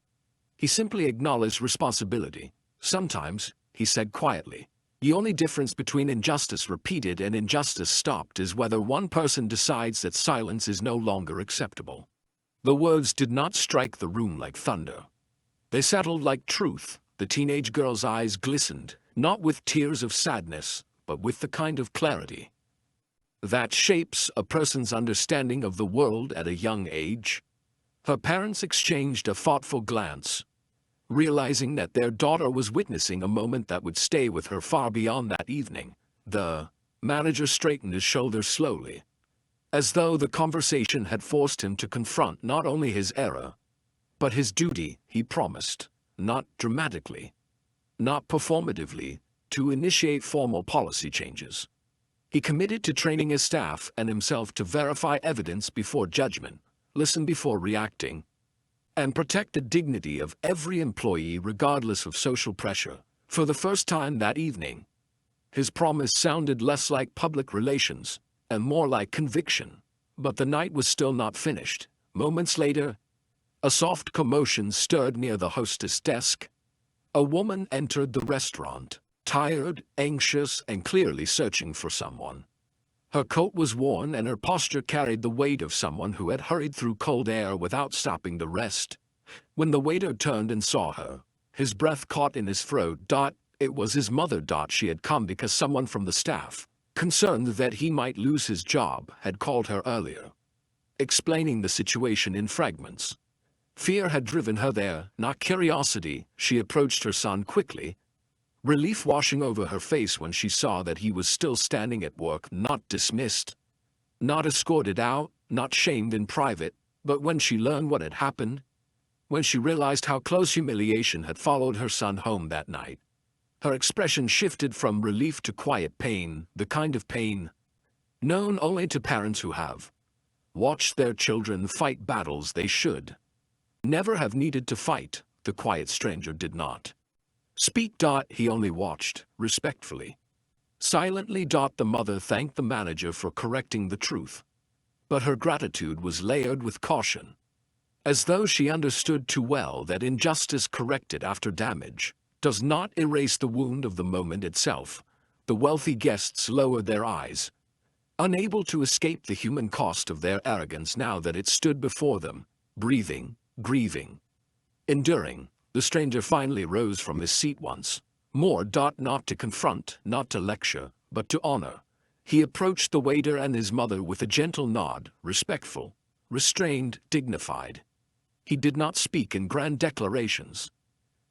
He simply acknowledged responsibility. "Sometimes," he said quietly, "the only difference between injustice repeated and injustice stopped is whether one person decides that silence is no longer acceptable." The words did not strike the room like thunder. They settled like truth. The teenage girl's eyes glistened, not with tears of sadness, but with the kind of clarity that shapes a person's understanding of the world at a young age. Her parents exchanged a thoughtful glance, realizing that their daughter was witnessing a moment that would stay with her far beyond that evening. The manager straightened his shoulders slowly, as though the conversation had forced him to confront not only his error, but his duty. He promised, not dramatically, not performatively, to initiate formal policy changes. He committed to training his staff and himself to verify evidence before judgment, listen before reacting, and protect the dignity of every employee regardless of social pressure. For the first time that evening, his promise sounded less like public relations and more like conviction. But the night was still not finished. Moments later, a soft commotion stirred near the hostess' desk. A woman entered the restaurant, tired, anxious, and clearly searching for someone. Her coat was worn and her posture carried the weight of someone who had hurried through cold air without stopping to rest. When the waiter turned and saw her, his breath caught in his throat. It was his mother. She had come because someone from the staff, concerned that he might lose his job, had called her earlier, explaining the situation in fragments. Fear had driven her there, not curiosity. She approached her son quickly, relief washing over her face when she saw that he was still standing at work, not dismissed, not escorted out, not shamed in private. But when she learned what had happened, when she realized how close humiliation had followed her son home that night, her expression shifted from relief to quiet pain, the kind of pain known only to parents who have watched their children fight battles they should never have needed to fight. The quiet stranger did not speak. He only watched, respectfully. Silently, the mother thanked the manager for correcting the truth. But her gratitude was layered with caution, as though she understood too well that injustice corrected after damage does not erase the wound of the moment itself. The wealthy guests lowered their eyes, unable to escape the human cost of their arrogance now that it stood before them, breathing, grieving, enduring. The stranger finally rose from his seat once more, not to confront, not to lecture, but to honor. He approached the waiter and his mother with a gentle nod, respectful, restrained, dignified. He did not speak in grand declarations.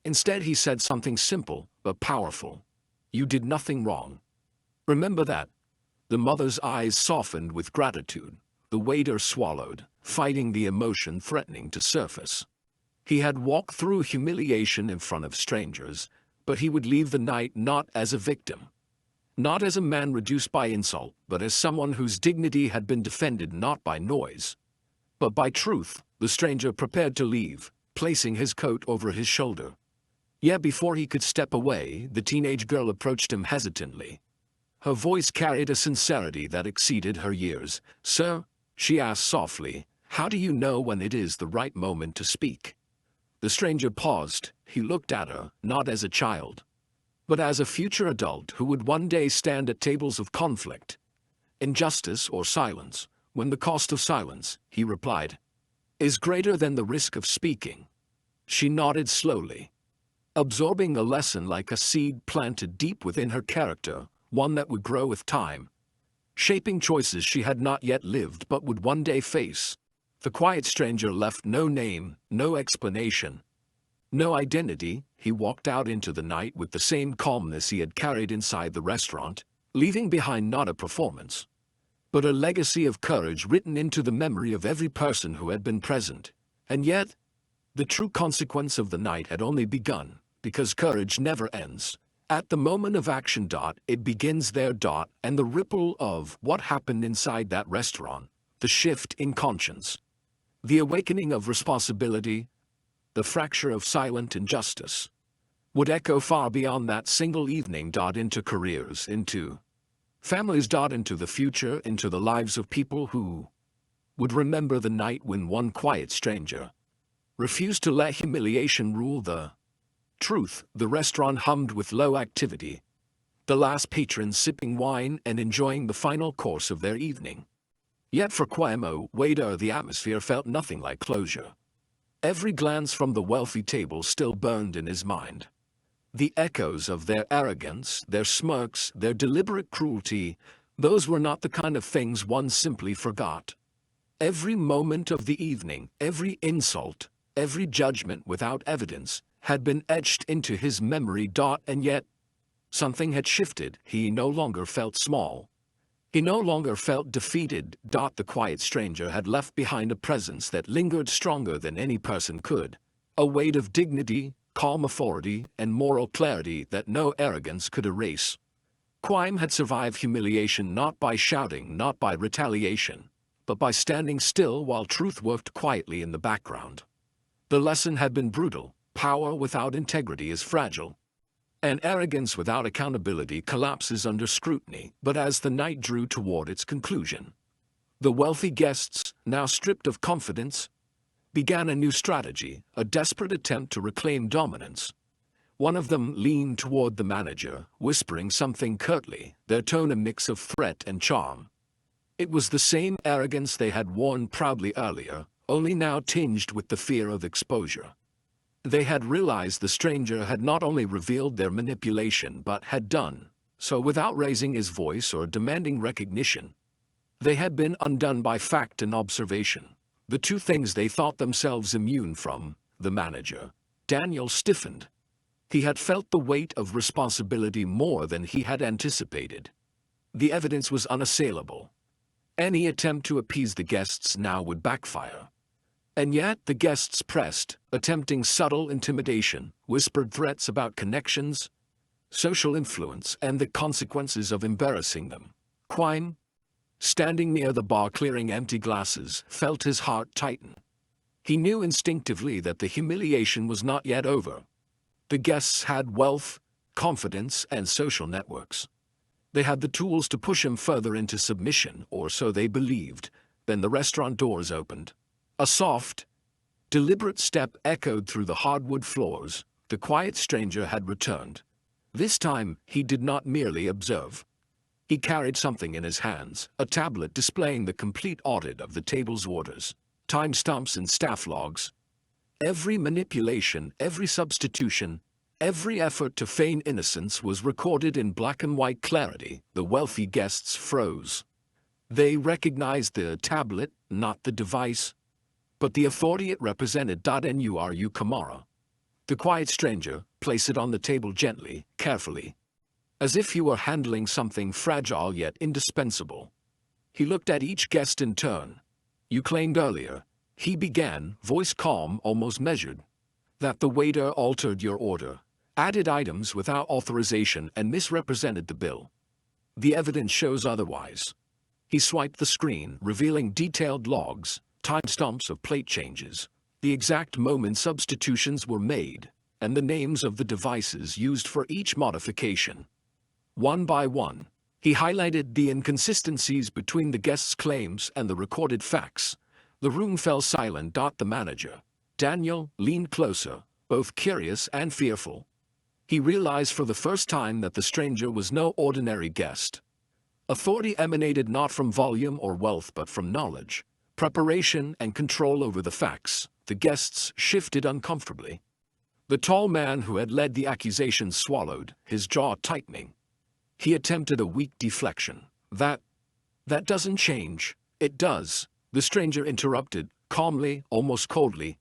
Instead, he said something simple but powerful. "You did nothing wrong. Remember that." The mother's eyes softened with gratitude. The waiter swallowed, fighting the emotion threatening to surface. He had walked through humiliation in front of strangers, but he would leave the night not as a victim, not as a man reduced by insult, but as someone whose dignity had been defended not by noise, but by truth. The stranger prepared to leave, placing his coat over his shoulder. Yet before he could step away, the teenage girl approached him hesitantly. Her voice carried a sincerity that exceeded her years. "Sir," she asked softly, "how do you know when it is the right moment to speak?" The stranger paused. He looked at her, not as a child, but as a future adult who would one day stand at tables of conflict, injustice or silence. "When the cost of silence," he replied, "is greater than the risk of speaking." She nodded slowly, absorbing a lesson like a seed planted deep within her character, one that would grow with time, shaping choices she had not yet lived but would one day face. The quiet stranger left no name, no explanation, no identity. He walked out into the night with the same calmness he had carried inside the restaurant, leaving behind not a performance, but a legacy of courage written into the memory of every person who had been present. And yet, the true consequence of the night had only begun, because courage never ends. At the moment of action, it begins there, and the ripple of what happened inside that restaurant, the shift in conscience, the awakening of responsibility, the fracture of silent injustice, would echo far beyond that single evening, into careers, into families, into the future, into the lives of people who would remember the night when one quiet stranger refused to let humiliation rule the truth. The restaurant hummed with low activity, the last patrons sipping wine and enjoying the final course of their evening. Yet for Quamo, waiter, the atmosphere felt nothing like closure. Every glance from the wealthy table still burned in his mind. The echoes of their arrogance, their smirks, their deliberate cruelty, those were not the kind of things one simply forgot. Every moment of the evening, every insult, every judgment without evidence, had been etched into his memory. And yet, something had shifted. He no longer felt small. He no longer felt defeated. The quiet stranger had left behind a presence that lingered stronger than any person could, a weight of dignity, calm authority, and moral clarity that no arrogance could erase. Quime had survived humiliation not by shouting, not by retaliation, but by standing still while truth worked quietly in the background. The lesson had been brutal. Power without integrity is fragile, and arrogance without accountability collapses under scrutiny. But as the night drew toward its conclusion, the wealthy guests, now stripped of confidence, began a new strategy, a desperate attempt to reclaim dominance. One of them leaned toward the manager, whispering something curtly, their tone a mix of threat and charm. It was the same arrogance they had worn proudly earlier, only now tinged with the fear of exposure. They had realized the stranger had not only revealed their manipulation but had done so without raising his voice or demanding recognition. They had been undone by fact and observation, the two things they thought themselves immune from. The manager, Daniel, stiffened. He had felt the weight of responsibility more than he had anticipated. The evidence was unassailable. Any attempt to appease the guests now would backfire. And yet the guests pressed, attempting subtle intimidation, whispered threats about connections, social influence, and the consequences of embarrassing them. Quine, standing near the bar clearing empty glasses, felt his heart tighten. He knew instinctively that the humiliation was not yet over. The guests had wealth, confidence, and social networks. They had the tools to push him further into submission, or so they believed. Then the restaurant doors opened. A soft, deliberate step echoed through the hardwood floors. The quiet stranger had returned. This time, he did not merely observe. He carried something in his hands, a tablet displaying the complete audit of the table's orders, timestamps and staff logs. Every manipulation, every substitution, every effort to feign innocence was recorded in black and white clarity. The wealthy guests froze. They recognized the tablet, not the device, but the authority it represented. Nuru Kamara. The quiet stranger placed it on the table gently, carefully, as if he were handling something fragile yet indispensable. He looked at each guest in turn. You claimed earlier, he began, voice calm, almost measured, that the waiter altered your order, added items without authorization, and misrepresented the bill. The evidence shows otherwise. He swiped the screen, revealing detailed logs, timestamps of plate changes, the exact moment substitutions were made, and the names of the devices used for each modification. One by one, he highlighted the inconsistencies between the guests' claims and the recorded facts. The room fell silent. The manager, Daniel, leaned closer, both curious and fearful. He realized for the first time that the stranger was no ordinary guest. Authority emanated not from volume or wealth but from knowledge, preparation, and control over the facts. The guests shifted uncomfortably. The tall man who had led the accusation swallowed, his jaw tightening. He attempted a weak deflection. That doesn't change. It does, the stranger interrupted, calmly, almost coldly.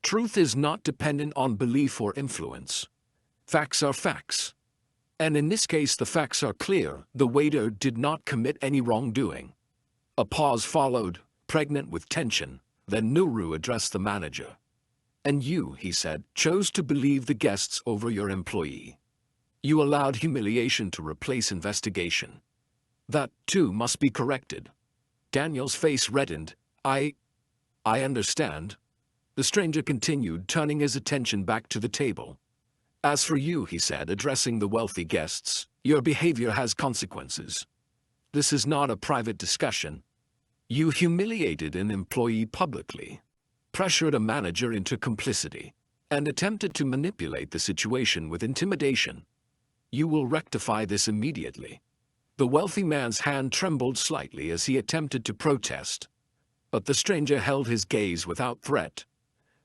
Truth is not dependent on belief or influence. Facts are facts. And in this case the facts are clear. The waiter did not commit any wrongdoing. A pause followed, pregnant with tension. Then Nuru addressed the manager. And you, he said, chose to believe the guests over your employee. You allowed humiliation to replace investigation. That, too, must be corrected. Daniel's face reddened. I understand. The stranger continued, turning his attention back to the table. As for you, he said, addressing the wealthy guests, your behavior has consequences. This is not a private discussion. You humiliated an employee publicly, pressured a manager into complicity, and attempted to manipulate the situation with intimidation. You will rectify this immediately. The wealthy man's hand trembled slightly as he attempted to protest. But the stranger held his gaze without threat.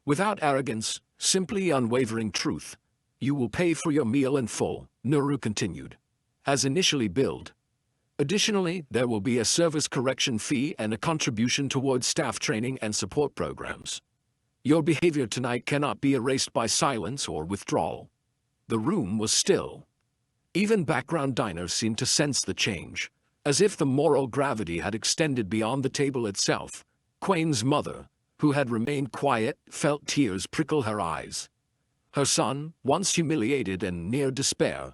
Without arrogance, simply unwavering truth. You will pay for your meal in full, Nuru continued, as initially billed. Additionally, there will be a service correction fee and a contribution towards staff training and support programs. Your behavior tonight cannot be erased by silence or withdrawal. The room was still. Even background diners seemed to sense the change, as if the moral gravity had extended beyond the table itself. Quain's mother, who had remained quiet, felt tears prickle her eyes. Her son, once humiliated and near despair,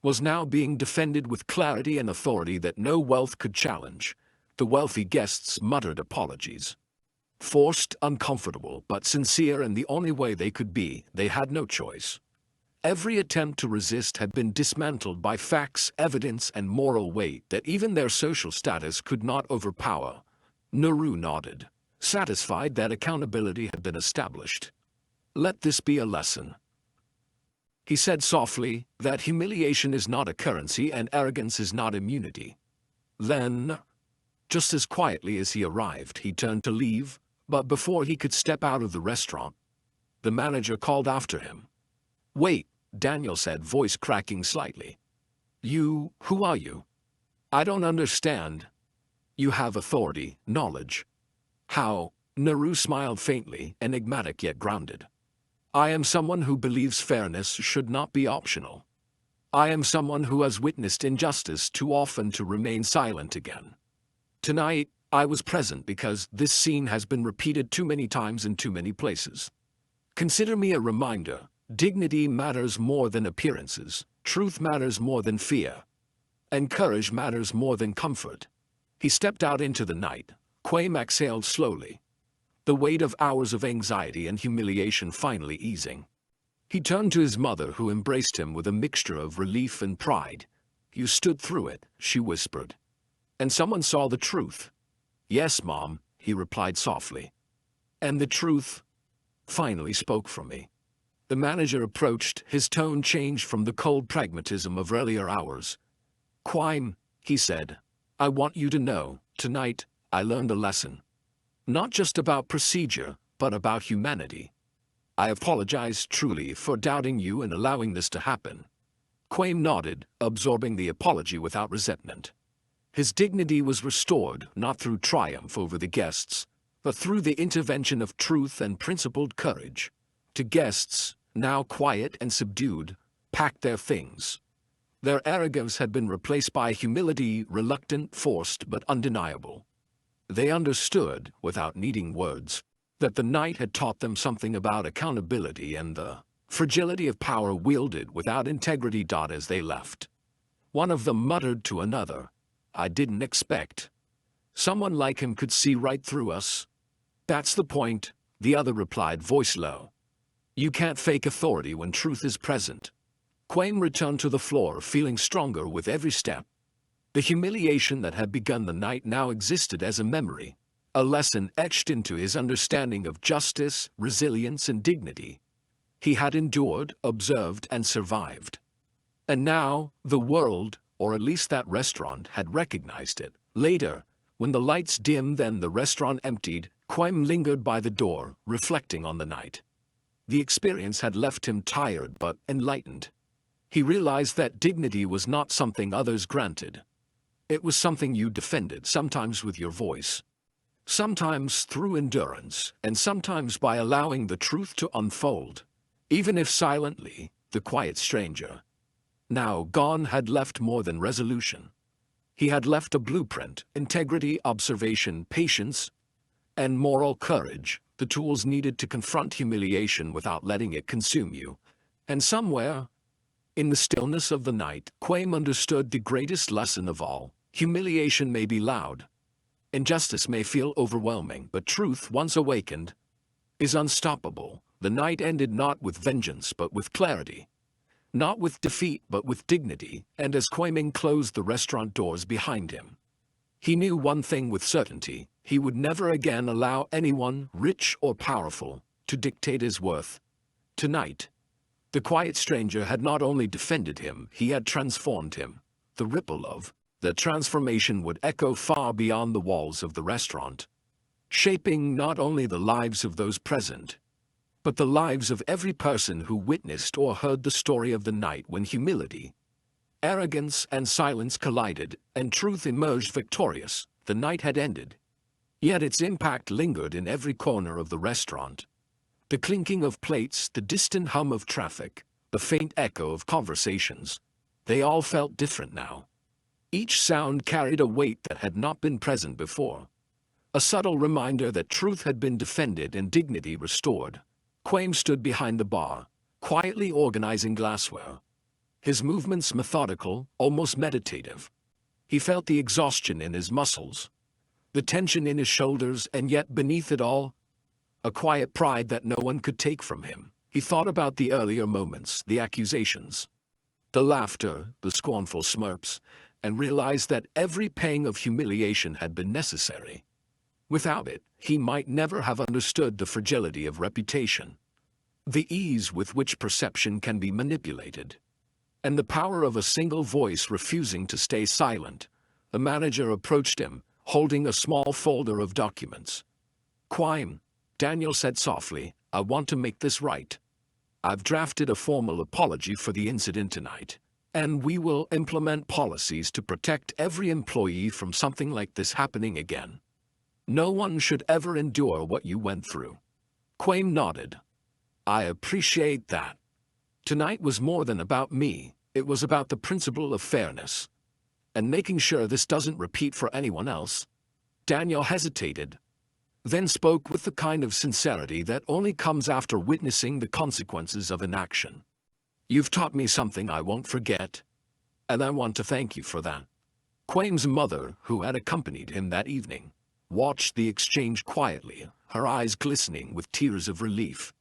was now being defended with clarity and authority that no wealth could challenge. The wealthy guests muttered apologies. Forced, uncomfortable, but sincere in the only way they could be. They had no choice. Every attempt to resist had been dismantled by facts, evidence, and moral weight that even their social status could not overpower. Nuru nodded, satisfied that accountability had been established. Let this be a lesson. He said softly that humiliation is not a currency and arrogance is not immunity. Then, just as quietly as he arrived, he turned to leave, but before he could step out of the restaurant, the manager called after him. Wait, Daniel said, voice cracking slightly. Who are you? I don't understand. You have authority, knowledge. How? Nuru smiled faintly, enigmatic yet grounded. I am someone who believes fairness should not be optional. I am someone who has witnessed injustice too often to remain silent again. Tonight, I was present because this scene has been repeated too many times in too many places. Consider me a reminder. Dignity matters more than appearances, truth matters more than fear, and courage matters more than comfort. He stepped out into the night. Quaim exhaled slowly, the weight of hours of anxiety and humiliation finally easing. He turned to his mother, who embraced him with a mixture of relief and pride. You stood through it, she whispered. And someone saw the truth. Yes, Mom, he replied softly. And the truth finally spoke for me. The manager approached, his tone changed from the cold pragmatism of earlier hours. Quime, he said, I want you to know, tonight, I learned a lesson. Not just about procedure, but about humanity. I apologize truly for doubting you and allowing this to happen. Quame nodded, absorbing the apology without resentment. His dignity was restored not through triumph over the guests, but through the intervention of truth and principled courage. To guests, now quiet and subdued, packed their things. Their arrogance had been replaced by humility, reluctant, forced, but undeniable. They understood, without needing words, that the night had taught them something about accountability and the fragility of power wielded without integrity. As they left, one of them muttered to another, I didn't expect. Someone like him could see right through us. That's the point, the other replied, voice low. You can't fake authority when truth is present. Quame returned to the floor, feeling stronger with every step. The humiliation that had begun the night now existed as a memory, a lesson etched into his understanding of justice, resilience, and dignity. He had endured, observed, and survived. And now, the world, or at least that restaurant, had recognized it. Later, when the lights dimmed and the restaurant emptied, Quime lingered by the door, reflecting on the night. The experience had left him tired but enlightened. He realized that dignity was not something others granted. It was something you defended, sometimes with your voice, sometimes through endurance, and sometimes by allowing the truth to unfold, even if silently. The quiet stranger, now gone, had left more than resolution. He had left a blueprint: integrity, observation, patience, and moral courage, the tools needed to confront humiliation without letting it consume you. And somewhere, in the stillness of the night, Quame understood the greatest lesson of all. Humiliation may be loud. Injustice may feel overwhelming, but truth, once awakened, is unstoppable. The night ended not with vengeance but with clarity. Not with defeat but with dignity, and as Quame closed the restaurant doors behind him, he knew one thing with certainty: he would never again allow anyone, rich or powerful, to dictate his worth. Tonight, the quiet stranger had not only defended him, he had transformed him. The ripple of the transformation would echo far beyond the walls of the restaurant, shaping not only the lives of those present, but the lives of every person who witnessed or heard the story of the night when humility, arrogance, and silence collided, and truth emerged victorious. The night had ended, yet its impact lingered in every corner of the restaurant. The clinking of plates, the distant hum of traffic, the faint echo of conversations, they all felt different now. Each sound carried a weight that had not been present before, a subtle reminder that truth had been defended and dignity restored. Quame stood behind the bar, quietly organizing glassware, his movements methodical, almost meditative. He felt the exhaustion in his muscles, the tension in his shoulders, and yet beneath it all, a quiet pride that no one could take from him. He thought about the earlier moments, the accusations, the laughter, the scornful smirks, and realized that every pang of humiliation had been necessary. Without it, he might never have understood the fragility of reputation, the ease with which perception can be manipulated, and the power of a single voice refusing to stay silent. The manager approached him, holding a small folder of documents. Quime, Daniel said softly, I want to make this right. I've drafted a formal apology for the incident tonight, and we will implement policies to protect every employee from something like this happening again. No one should ever endure what you went through. Quame nodded. I appreciate that. Tonight was more than about me. It was about the principle of fairness, and making sure this doesn't repeat for anyone else. Daniel hesitated, then spoke with the kind of sincerity that only comes after witnessing the consequences of inaction. You've taught me something I won't forget, and I want to thank you for that. Quame's mother, who had accompanied him that evening, watched the exchange quietly, her eyes glistening with tears of relief.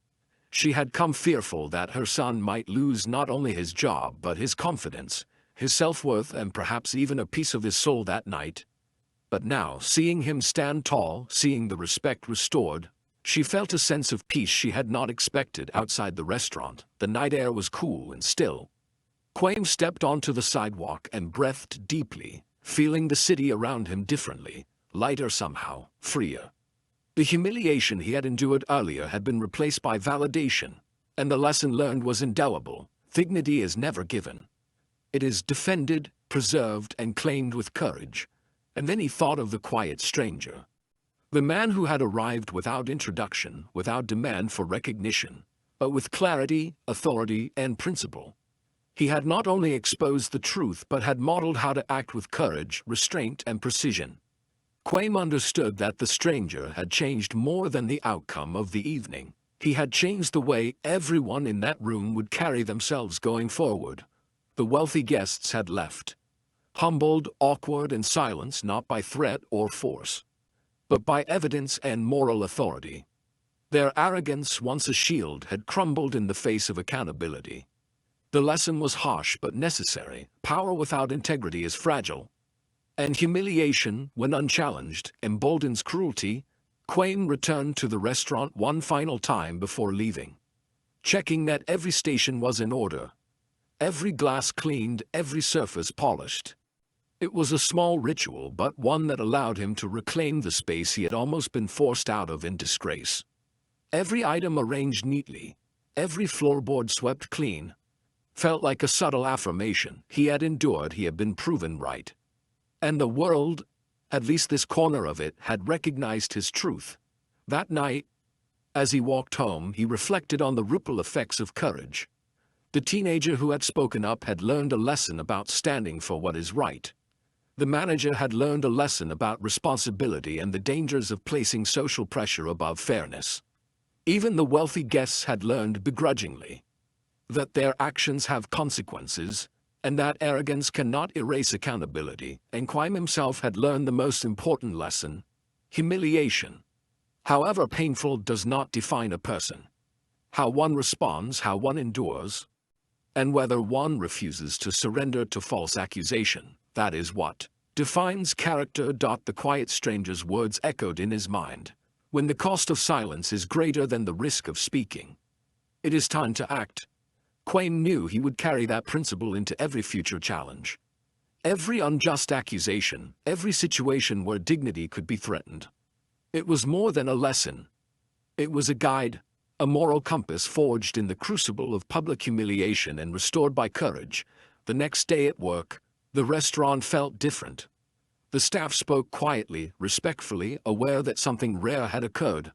She had come fearful that her son might lose not only his job but his confidence, his self-worth, and perhaps even a piece of his soul that night. But now, seeing him stand tall, seeing the respect restored, she felt a sense of peace she had not expected. Outside the restaurant, the night air was cool and still. Quaim stepped onto the sidewalk and breathed deeply, feeling the city around him differently, lighter somehow, freer. The humiliation he had endured earlier had been replaced by validation, and the lesson learned was indelible. Dignity is never given. It is defended, preserved, and claimed with courage. And then he thought of the quiet stranger. The man who had arrived without introduction, without demand for recognition, but with clarity, authority, and principle. He had not only exposed the truth but had modeled how to act with courage, restraint, and precision. Quaim understood that the stranger had changed more than the outcome of the evening. He had changed the way everyone in that room would carry themselves going forward. The wealthy guests had left, humbled, awkward, and silenced not by threat or force, but by evidence and moral authority. Their arrogance, once a shield, had crumbled in the face of accountability. The lesson was harsh but necessary. Power without integrity is fragile, and humiliation, when unchallenged, emboldens cruelty. Quaim returned to the restaurant one final time before leaving, checking that every station was in order, every glass cleaned, every surface polished. It was a small ritual, but one that allowed him to reclaim the space he had almost been forced out of in disgrace. Every item arranged neatly, every floorboard swept clean, felt like a subtle affirmation. He had endured, he had been proven right. And the world, at least this corner of it, had recognized his truth. That night, as he walked home, he reflected on the ripple effects of courage. The teenager who had spoken up had learned a lesson about standing for what is right. The manager had learned a lesson about responsibility and the dangers of placing social pressure above fairness. Even the wealthy guests had learned begrudgingly that their actions have consequences, and that arrogance cannot erase accountability. And Quaim himself had learned the most important lesson: humiliation, however painful, does not define a person. How one responds, how one endures, and whether one refuses to surrender to false accusation, that is what defines character. The quiet stranger's words echoed in his mind. When the cost of silence is greater than the risk of speaking, it is time to act. Quaim knew he would carry that principle into every future challenge. Every unjust accusation, every situation where dignity could be threatened. It was more than a lesson. It was a guide, a moral compass forged in the crucible of public humiliation and restored by courage. The next day at work, the restaurant felt different. The staff spoke quietly, respectfully, aware that something rare had occurred.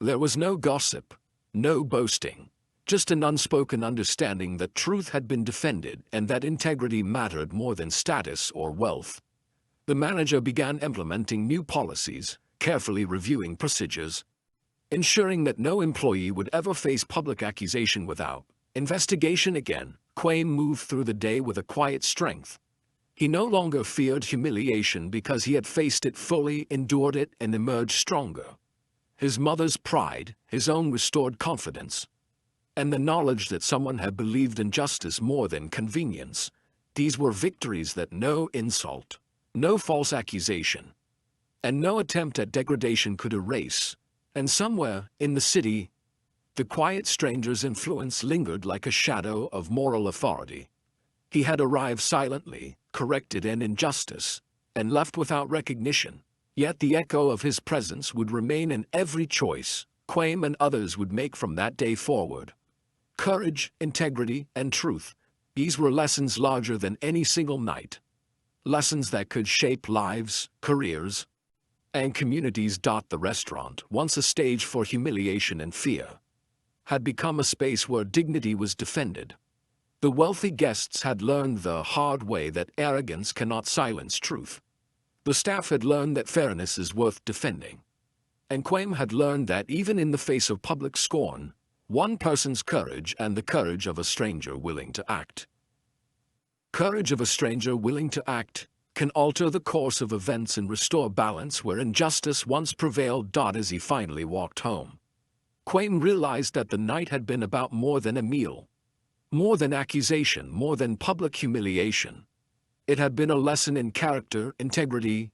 There was no gossip, no boasting, just an unspoken understanding that truth had been defended and that integrity mattered more than status or wealth. The manager began implementing new policies, carefully reviewing procedures, ensuring that no employee would ever face public accusation without investigation again. Quaim moved through the day with a quiet strength. He no longer feared humiliation because he had faced it fully, endured it, and emerged stronger. His mother's pride, his own restored confidence, and the knowledge that someone had believed in justice more than convenience, these were victories that no insult, no false accusation, and no attempt at degradation could erase. And somewhere, in the city, the quiet stranger's influence lingered like a shadow of moral authority. He had arrived silently, corrected an injustice, and left without recognition. Yet the echo of his presence would remain in every choice Quaim and others would make from that day forward. Courage, integrity, and truth, these were lessons larger than any single night. Lessons that could shape lives, careers, and communities. The restaurant, once a stage for humiliation and fear, had become a space where dignity was defended. The wealthy guests had learned the hard way that arrogance cannot silence truth. The staff had learned that fairness is worth defending. And Quaim had learned that even in the face of public scorn, one person's courage and the courage of a stranger willing to act. Courage of a stranger willing to act can alter the course of events and restore balance where injustice once prevailed. As he finally walked home, Quaim realized that the night had been about more than a meal, more than accusation, more than public humiliation. It had been a lesson in character, integrity,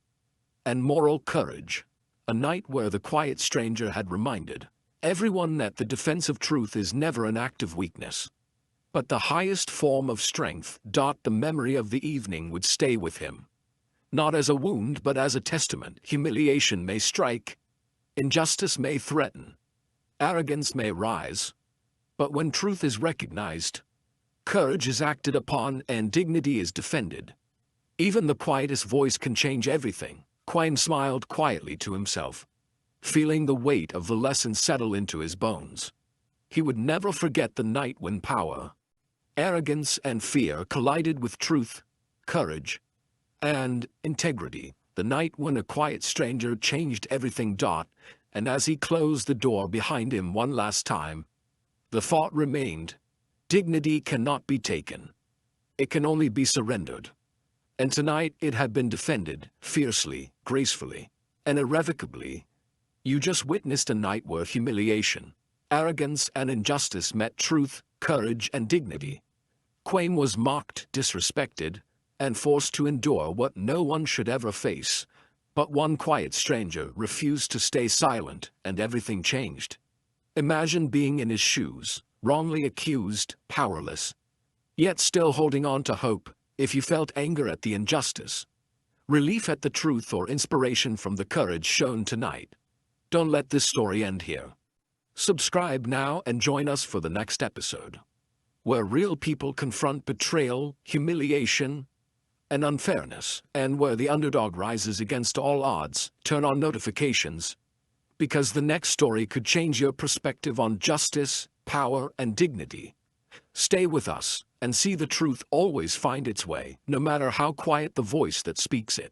and moral courage. A night where the quiet stranger had reminded everyone that the defense of truth is never an act of weakness, but the highest form of strength. The memory of the evening would stay with him, not as a wound but as a testament. Humiliation may strike, injustice may threaten, arrogance may rise, but when truth is recognized, courage is acted upon, and dignity is defended, even the quietest voice can change everything. Quine smiled quietly to himself, feeling the weight of the lesson settle into his bones. He would never forget the night when power, arrogance, and fear collided with truth, courage, and integrity. The night when a quiet stranger changed everything. And as he closed the door behind him one last time, the thought remained: dignity cannot be taken. It can only be surrendered. And tonight it had been defended, fiercely, gracefully, and irrevocably. You just witnessed a night where humiliation, arrogance, and injustice met truth, courage, and dignity. Quine was mocked, disrespected, and forced to endure what no one should ever face. But one quiet stranger refused to stay silent, and everything changed. Imagine being in his shoes, wrongly accused, powerless, yet still holding on to hope. If you felt anger at the injustice, relief at the truth, or inspiration from the courage shown tonight, don't let this story end here. Subscribe now and join us for the next episode, where real people confront betrayal, humiliation, and unfairness, and where the underdog rises against all odds. Turn on notifications, because the next story could change your perspective on justice, power, and dignity. Stay with us and see the truth always find its way, no matter how quiet the voice that speaks it.